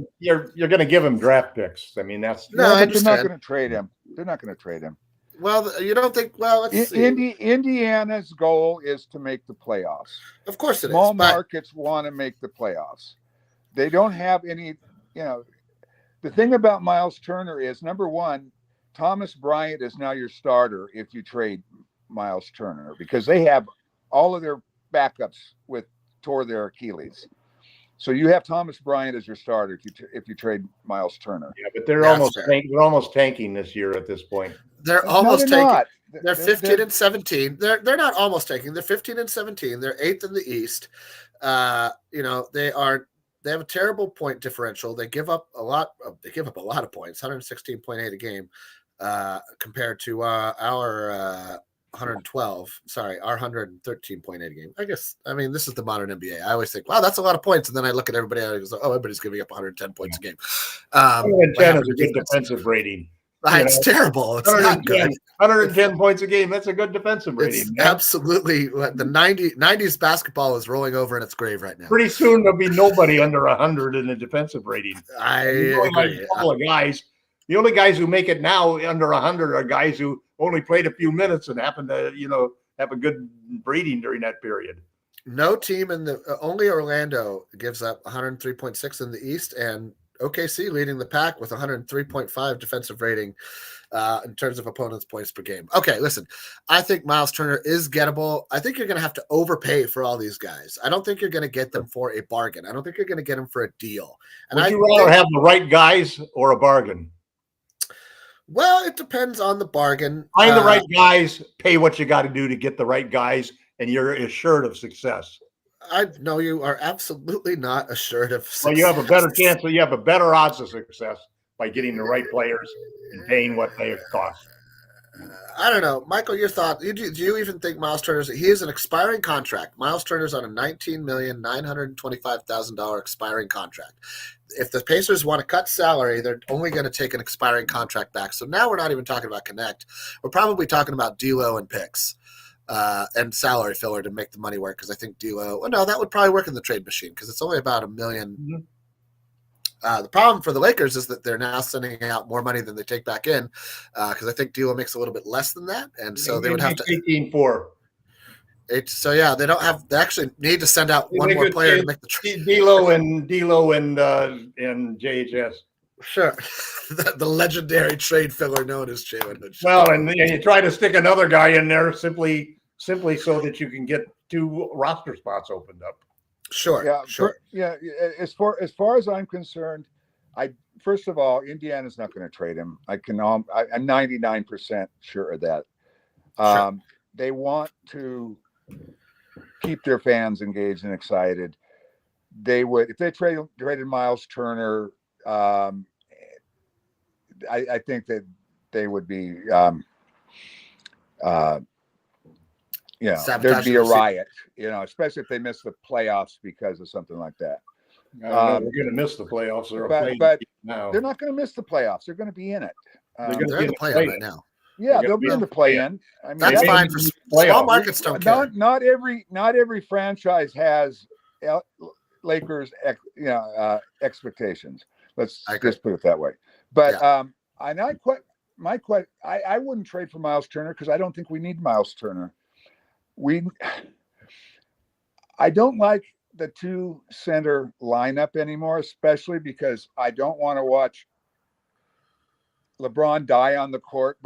going to give him draft picks. I mean, that's no, but they're not going to trade him. They're not going to trade him. Well, you don't think? Well, let's see. Indiana's goal is to make the playoffs. Of course, Small markets want to make the playoffs. They don't have any. The thing about Miles Turner is, number one, Thomas Bryant is now your starter if you trade Miles Turner, because they have all of their backups tore their Achilles. So you have Thomas Bryant as your starter if you trade Miles Turner. Yeah, but they're almost tanking this year at this point. They're almost tanking. Not. They're 15 and 17. They're not almost tanking. They're 15 and 17. They're 8th in the East. They have a terrible point differential. They give up a lot. They give up a lot of points, 116.8 a game, compared to our 112. Sorry, our 113.8 a game. I mean, this is the modern NBA. I always think, wow, that's a lot of points, and then I look at everybody and I go, oh, everybody's giving up 110 points a game. 110 is a good defensive rating. It's terrible. It's not good. 110 points a game. That's a good defensive rating. It's absolutely. The 90s basketball is rolling over in its grave right now. Pretty soon there'll be nobody under 100 in the defentive rating. I agree. A couple of guys. The only guys who make it now under 100 are guys who only played a few minutes and happen to, have a good rating during that period. No team only Orlando gives up 103.6 in the East, and OKC leading the pack with 103.5 defensive rating in terms of opponents' points per game. Okay, listen, I think Miles Turner is gettable. I think you're going to have to overpay for all these guys. I don't think you're going to get them for a bargain. I don't think you're going to get them for a deal. And Would you rather have the right guys or a bargain? Well, it depends on the bargain. Find the right guys, pay what you got to do to get the right guys, and you're assured of success. I know you are absolutely not assured of success. Well, you have a better chance, you have a better odds of success by getting the right players and paying what they cost. I don't know. Michael, your thought. Do you even think Miles Turner's – he is an expiring contract. Miles Turner's on a $19,925,000 expiring contract. If the Pacers want to cut salary, they're only going to take an expiring contract back. So now we're not even talking about Connect. We're probably talking about D'Lo and picks. And salary filler to make the money work, because I think D'Lo. Well, no, that would probably work in the trade machine because it's only about $1 million. Mm-hmm. The problem for the Lakers is that they're now sending out more money than they take back in, because I think D'Lo makes a little bit less than that, and so they would have to 18-4. So yeah, they don't have. They actually need to send out one more player to make the trade. D'Lo and JHS. Sure, the legendary trade filler known as Jalen Hood. Well, and you try to stick another guy in there simply so that you can get 2 roster spots opened up. Sure. Yeah. Sure. As far as I'm concerned, first of all, Indiana's not going to trade him. I'm 99% sure of that. Sure. They want to keep their fans engaged and excited. They would, if they traded Miles Turner. I think that they would be, there'd be a riot, especially if they miss the playoffs because of something like that. They're going to miss the playoffs. But they're not going to miss the playoffs. They're going to be in it. They're in the playoff right now. Yeah, they'll be in the play-in. I mean, That's They may fine be for in the small playoffs. markets. Don't care. not every franchise has Lakers expectations. Let's I agree. just put it that way. But Yeah. I wouldn't trade for Miles Turner because I don't think we need Miles Turner. I don't like the two center lineup anymore, especially because I don't want to watch LeBron die on the court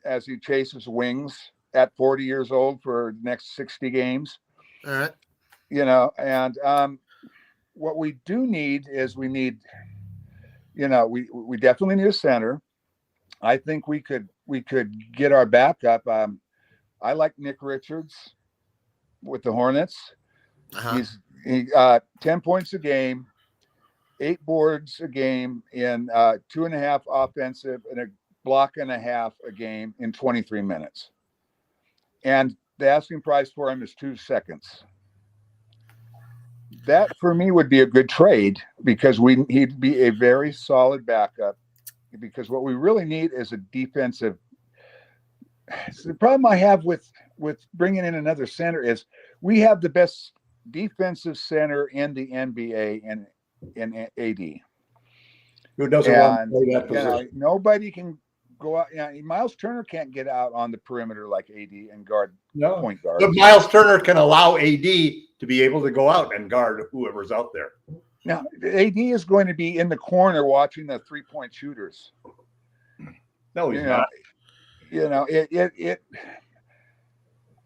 as he chases wings at 40 years old for the next 60 games. All right. And what we do need is we definitely need a center. I think we could get our backup. I like Nick Richards with the Hornets. Uh-huh. He 10 points a game, 8 boards a game in 2.5 offensive and a block and a half a game in 23 minutes. And the asking price for him is 2 seconds. That for me would be a good trade because he'd be a very solid backup, because what we really need is a defensive. The problem I have with bringing in another center is we have the best defensive center in the NBA in AD. Who doesn't want to play that position? Nobody can go out. Miles Turner can't get out on the perimeter like AD and guard point guard. But Miles Turner can allow AD to be able to go out and guard whoever's out there. Now, AD is going to be in the corner watching the 3-point shooters. No, he's not.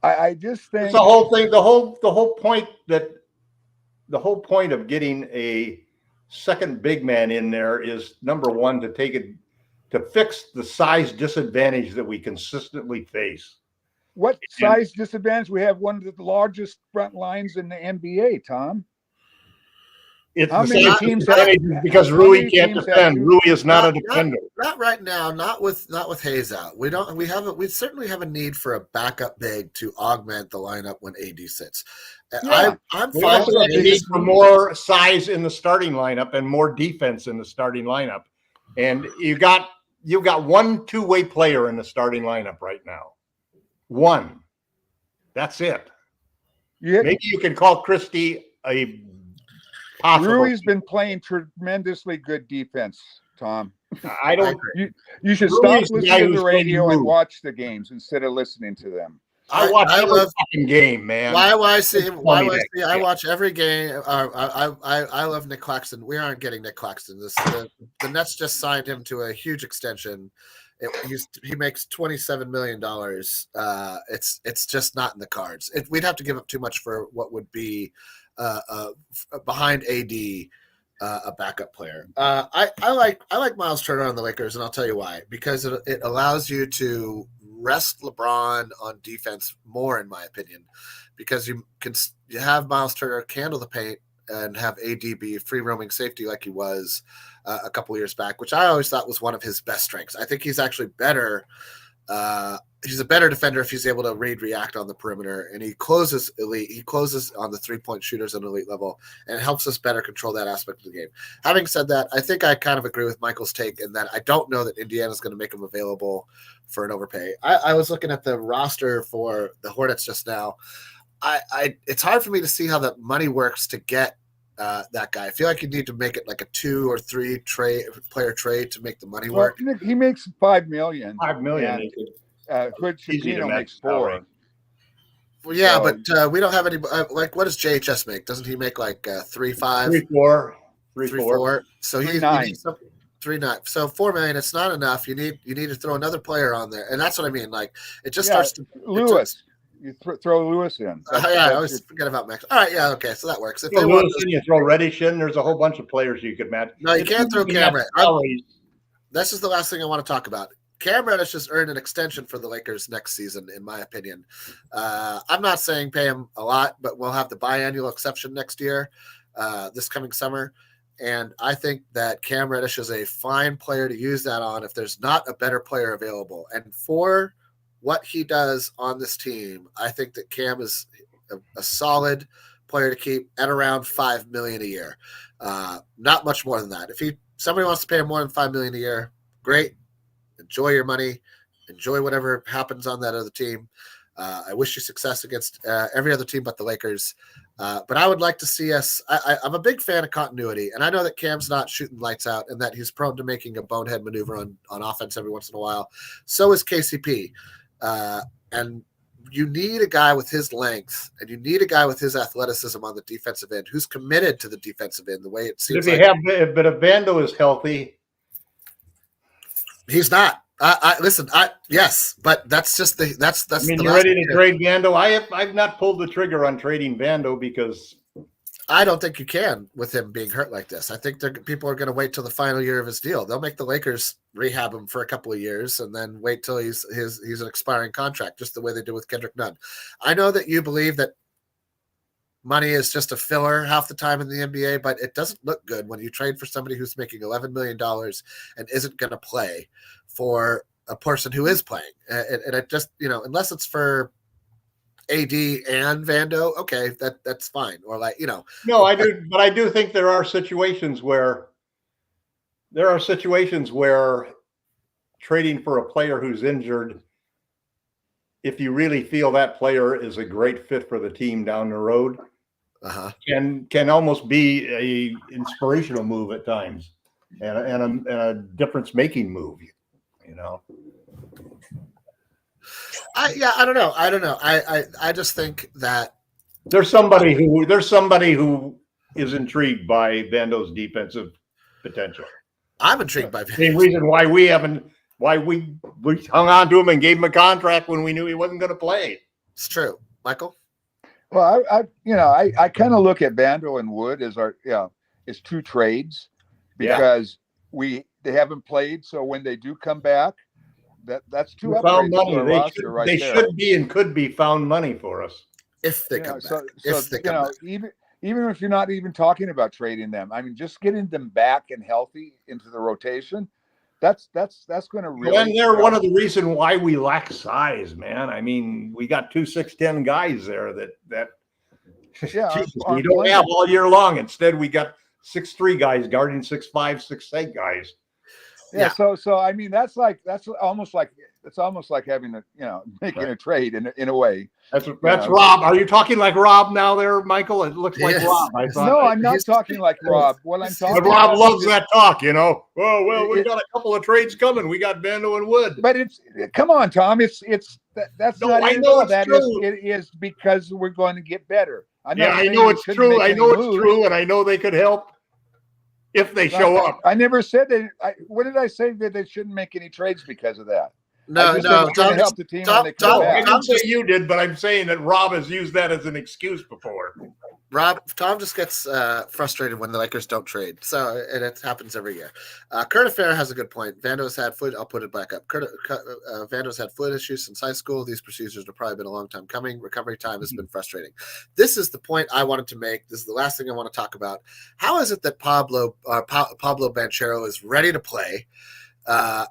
I just think it's the whole thing. The whole point of getting a second big man in there is, number one, to fix the size disadvantage that we consistently face. What size disadvantage? We have one of the largest front lines in the NBA, Tom. It's How the many same teams disadvantage because Rui can't defend. Rui is not a defender. Not right now. Not with Hayes out. We certainly have a need for a backup big to augment the lineup when AD sits. Yeah. I'm We fine also with have a need for more size in the starting lineup and more defense in the starting lineup. And you've got one two-way player in the starting lineup right now. One. That's it. Maybe you can call Christie a possible. Rui's been playing tremendously good defense, Tom. I don't. You should stop listening to the radio and watch the games instead of listening to them. I watch every fucking game, man. I watch every game. I love Nick Claxton. We aren't getting Nick Claxton. The Nets just signed him to a huge extension. He makes $27 million. It's just not in the cards. We'd have to give up too much for what would be behind AD a backup player. I like Miles Turner on the Lakers, and I'll tell you why. Because it allows you to rest LeBron on defense more, in my opinion, because you have Miles Turner handle the paint and have AD be free roaming safety like he was a couple years back, which I always thought was one of his best strengths. I think he's actually better. He's a better defender if he's able to react on the perimeter, and he closes elite. He closes on the 3-point shooters at an elite level, and it helps us better control that aspect of the game. Having said that, I think I kind of agree with Michael's take in that I don't know that Indiana's going to make him available for an overpay. I was looking at the roster for the Hornets just now. It's hard for me to see how the money works to get that guy. I feel like you need to make it like a 2 or 3 player trade to make the money work. He makes $5 million. $5 million. Hood Shapiro makes 4. Well, yeah, but we don't have any. Like, what does JHS make? Doesn't he make like 3.5, 3.4, 3.4? So he needs 3.9. So $4 million. It's not enough. You need to throw another player on there, and that's what I mean. Like, it just starts to Lewis. You throw Lewis in. I always forget about Max. All right, yeah, okay, so that works. If they want you throw Reddish in, there's a whole bunch of players you could match. No, you can't throw Cam Reddish. This is the last thing I want to talk about. Cam Reddish has earned an extension for the Lakers next season, in my opinion. I'm not saying pay him a lot, but we'll have the biannual exception next year, this coming summer. And I think that Cam Reddish is a fine player to use that on if there's not a better player available. And for what he does on this team, I think that Cam is a solid player to keep at around $5 million a year. Not much more than that. If somebody wants to pay him more than $5 million a year, great. Enjoy your money. Enjoy whatever happens on that other team. I wish you success against every other team but the Lakers. But I would like to see us. I'm a big fan of continuity, and I know that Cam's not shooting lights out, and that he's prone to making a bonehead maneuver on offense every once in a while. So is KCP, and you need a guy with his length, and you need a guy with his athleticism on the defensive end who's committed to the defensive end. The way it seems, but if Vando is healthy, he's not. Listen. Yes, but that's just that's. I mean, you're ready to trade Vando. I've not pulled the trigger on trading Vando because I don't think you can with him being hurt like this. I think people are going to wait till the final year of his deal. They'll make the Lakers rehab him for a couple of years and then wait till he's an expiring contract, just the way they did with Kendrick Nunn. I know that you believe that money is just a filler half the time in the NBA, but it doesn't look good when you trade for somebody who's making $11 million and isn't going to play for a person who is playing. And it just, unless it's for AD and Vando, okay, that's fine. Or no, I do, but I do think there are situations where trading for a player who's injured, if you really feel that player is a great fit for the team down the road, can almost be a inspirational move at times, and a difference making move. I don't know. I just think that there's somebody who is intrigued by Vando's defensive potential. I'm intrigued by Vando. The reason why we hung on to him and gave him a contract when we knew he wasn't going to play. It's true, Michael. Well, I kind of look at Vando and Wood as as two trades because they haven't played. So when they do come back, that's two found money. They should be and could be found money for us if they come back. If they come back. Even if you're not even talking about trading them, I mean, just getting them back and healthy into the rotation. That's going to really. And they're one of the reason why we lack size, man. I mean, we got 2 6'10" guys there that Jesus, we don't have all year long. Instead, we got 6'3" guys guarding 6'5", 6'8" guys. Yeah. So I mean, that's almost like having making a trade in a way. That's Rob. Are you talking like Rob now there, Michael? It looks like Rob. No, I'm not talking like Rob. What I'm talking but Rob loves that talk, Oh, well, we got a couple of trades coming. We got Vando and Wood. But come on, Tom. That's no, not I know it's true. It is because we're going to get better. I know it's true. I know it's true, and I know they could help if they show up. I never said that. What did I say that they shouldn't make any trades because of that? No. Tom, help the team when they come back. I didn't say you did, but I'm saying that Rob has used that as an excuse before. Tom just gets frustrated when the Lakers don't trade. So, and it happens every year. Kurt Affair has a good point. Vando's had foot. I'll put it back up. Vando's had foot issues since high school. These procedures have probably been a long time coming. Recovery time has been frustrating. This is the point I wanted to make. This is the last thing I want to talk about. How is it that Pablo Banchero is ready to play?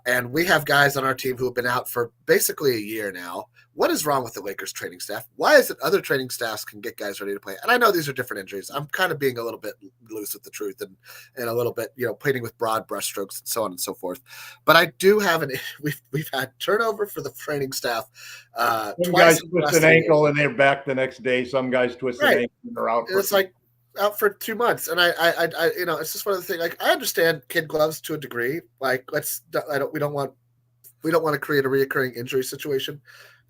And we have guys on our team who have been out for basically a year now. What is wrong with the Lakers training staff? Why is it other training staffs can get guys ready to play? And I know these are different injuries. I'm kind of being a little bit loose with the truth and a little bit, painting with broad brushstrokes and so on and so forth. But I do have we've had turnover for the training staff. Some guys twist an ankle and they're back the next day. Some guys twist an ankle and they're out. It's like out for 2 months. And I it's just one of the things, like, I understand kid gloves to a degree. Like, we don't want to create a reoccurring injury situation.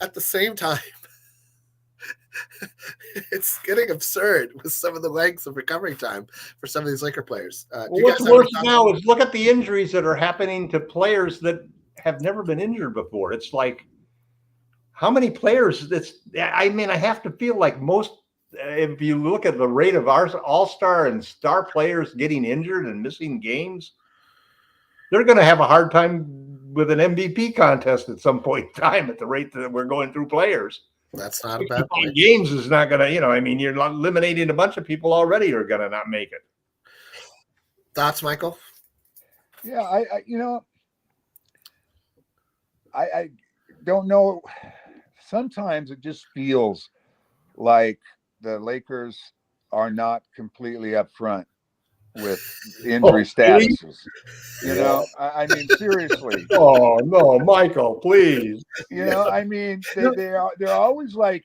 At the same time, it's getting absurd with some of the lengths of recovery time for some of these Laker players. What's worse now is look at the injuries that are happening to players that have never been injured before. It's like, how many players? I have to feel like most, if you look at the rate of our all-star and star players getting injured and missing games, they're going to have a hard time with an MVP contest at some point in time at the rate that we're going through players. That's not a bad point. Games is not going to, you're eliminating a bunch of people already who are going to not make it. Thoughts, Michael? Yeah, I don't know. Sometimes it just feels like the Lakers are not completely upfront with injury really? statuses. You know, I mean, seriously. Oh no, Michael, please. You know, I mean, they're always like,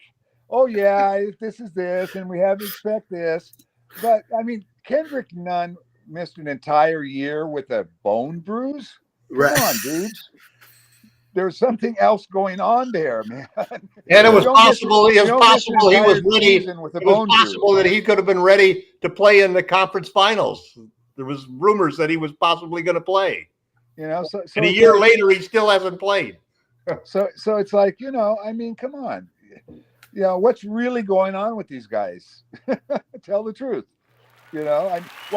oh yeah, this is this, and we have to expect this. But I mean, Kendrick Nunn missed an entire year with a bone bruise. Come Right. on, dudes. There's something else going on there, man. And it was You don't miss- possible. It you was don't miss an possible he was entire ready. season with a It was bone possible bruise. that he could have been ready to play in the conference finals. There was rumors that he was possibly going to play. You know, so And a it's year like- later, he still hasn't played. So it's like, you know, I mean, come on. You know, what's really going on with these guys? Tell the truth. You know,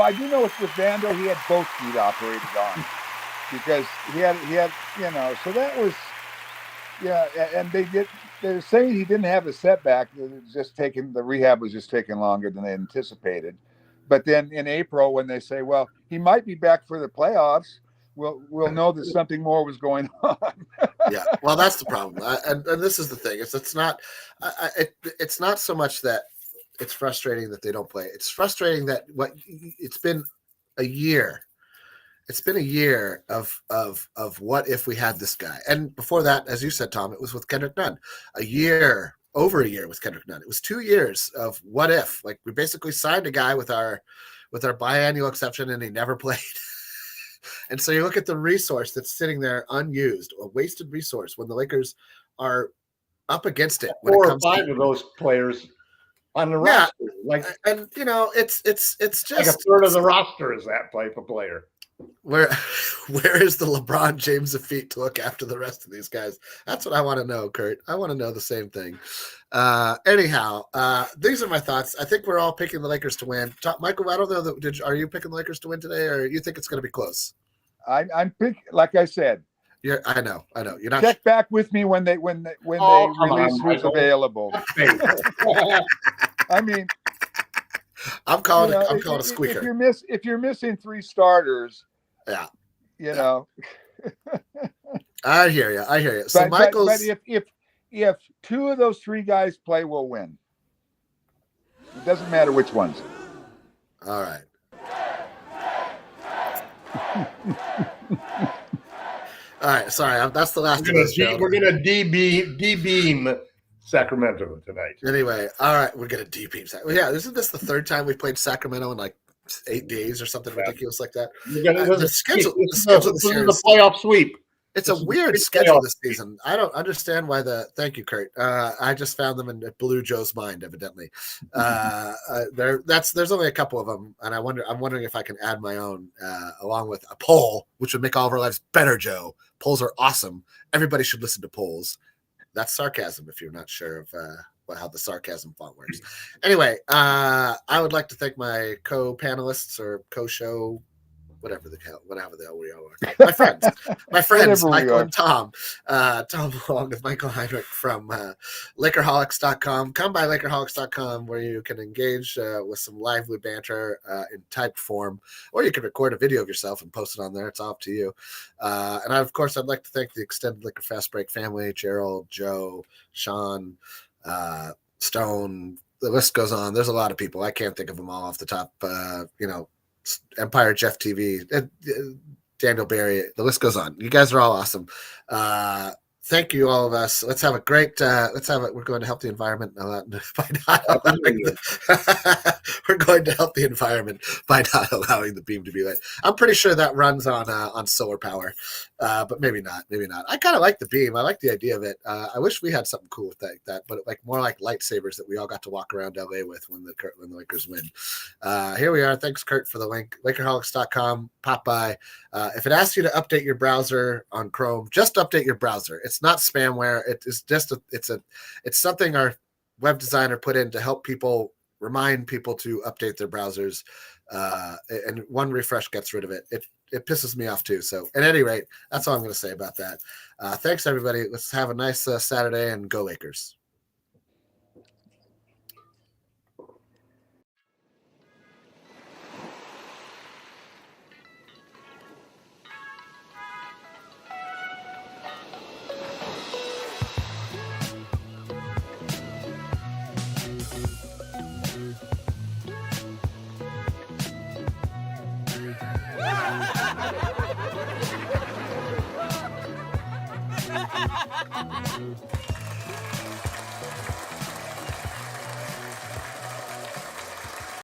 I do know with Vando, he had both feet operated on because he had, you know, so that was, yeah. And they're saying he didn't have a setback. It was just the rehab was just taking longer than they anticipated. But then in April, when they say, well, he might be back for the playoffs, we'll know that something more was going on. Yeah, well, that's the problem, and this is the thing. It's not so much that it's frustrating that they don't play. It's frustrating that it's been a year. It's been a year of what if we had this guy, and before that, as you said, Tom, it was with Kendrick Nunn. Over a year with Kendrick Nunn. It was 2 years of what if. Like, we basically signed a guy with our biannual exception, and he never played. And so you look at the resource that's sitting there unused, a wasted resource, when the Lakers are up against it. When 4 it or comes 5 to, of those players on the Yeah. roster, like and you know, it's just a third of the roster is that type of player. where is the LeBron James of feet to look after the rest of these guys? That's what I want to know, Kurt. I want to know the same thing. Anyhow, these are my thoughts. I think we're all picking the Lakers to win. Michael, I don't know are you picking the Lakers to win today, or you think it's going to be close? I'm picking, like I said. I know. You're not. Check back with me when they come release on, who's Michael. available. I mean, I'm calling you know, I'm calling a squeaker. If you're missing 3 starters, Yeah. you know. I hear you. So but if 2 of those 3 guys play, we'll win. It doesn't matter which ones. All right. All right. Sorry, that's the last of this show. We're gonna D-beam Sacramento tonight. Anyway, all right, we're gonna D-beam Sacramento. Yeah, isn't this the 3rd time we played Sacramento in like 8 days or something ridiculous like that? The schedule This this is year the playoff sweep. it's a weird schedule this season. I don't understand why thank you, Kurt. I just found them and it blew Joe's mind, evidently. There's only a couple of them, and I'm wondering if I can add my own, along with a poll, which would make all of our lives better, Joe. Polls are awesome. Everybody should listen to polls. That's sarcasm if you're not sure of how the sarcasm font works. Anyway, I would like to thank my co-panelists or co-show, whatever the hell we all are. My friends, Michael and Tom. Tom along with Michael Heinrich from Lakerholics.com. Come by Lakerholics.com where you can engage with some lively banter in typed form, or you can record a video of yourself and post it on there. It's all up to you. And of course, I'd like to thank the extended Liquor Fast Break family, Gerald, Joe, Sean, Stone. The list goes on. There's a lot of people. I can't think of them all off the top. Empire Jeff TV, Daniel Barry, the list goes on. You guys are all awesome. Thank you, all of us. Let's have a great. We're going to help the environment we're going to help the environment by not allowing the beam to be lit. I'm pretty sure that runs on solar power, but maybe not. I kind of like the beam. I like the idea of it. I wish we had something cool with that, but more like lightsabers that we all got to walk around LA with when the Lakers win. Here we are. Thanks, Kurt, for the link. Lakerholics.com. Pop by. If it asks you to update your browser on Chrome, just update your browser. It's not spamware. It is just it's something our web designer put in to help people, remind people to update their browsers. And one refresh gets rid of it. It pisses me off too. So at any rate, that's all I'm going to say about that. Thanks everybody. Let's have a nice Saturday and go Lakers.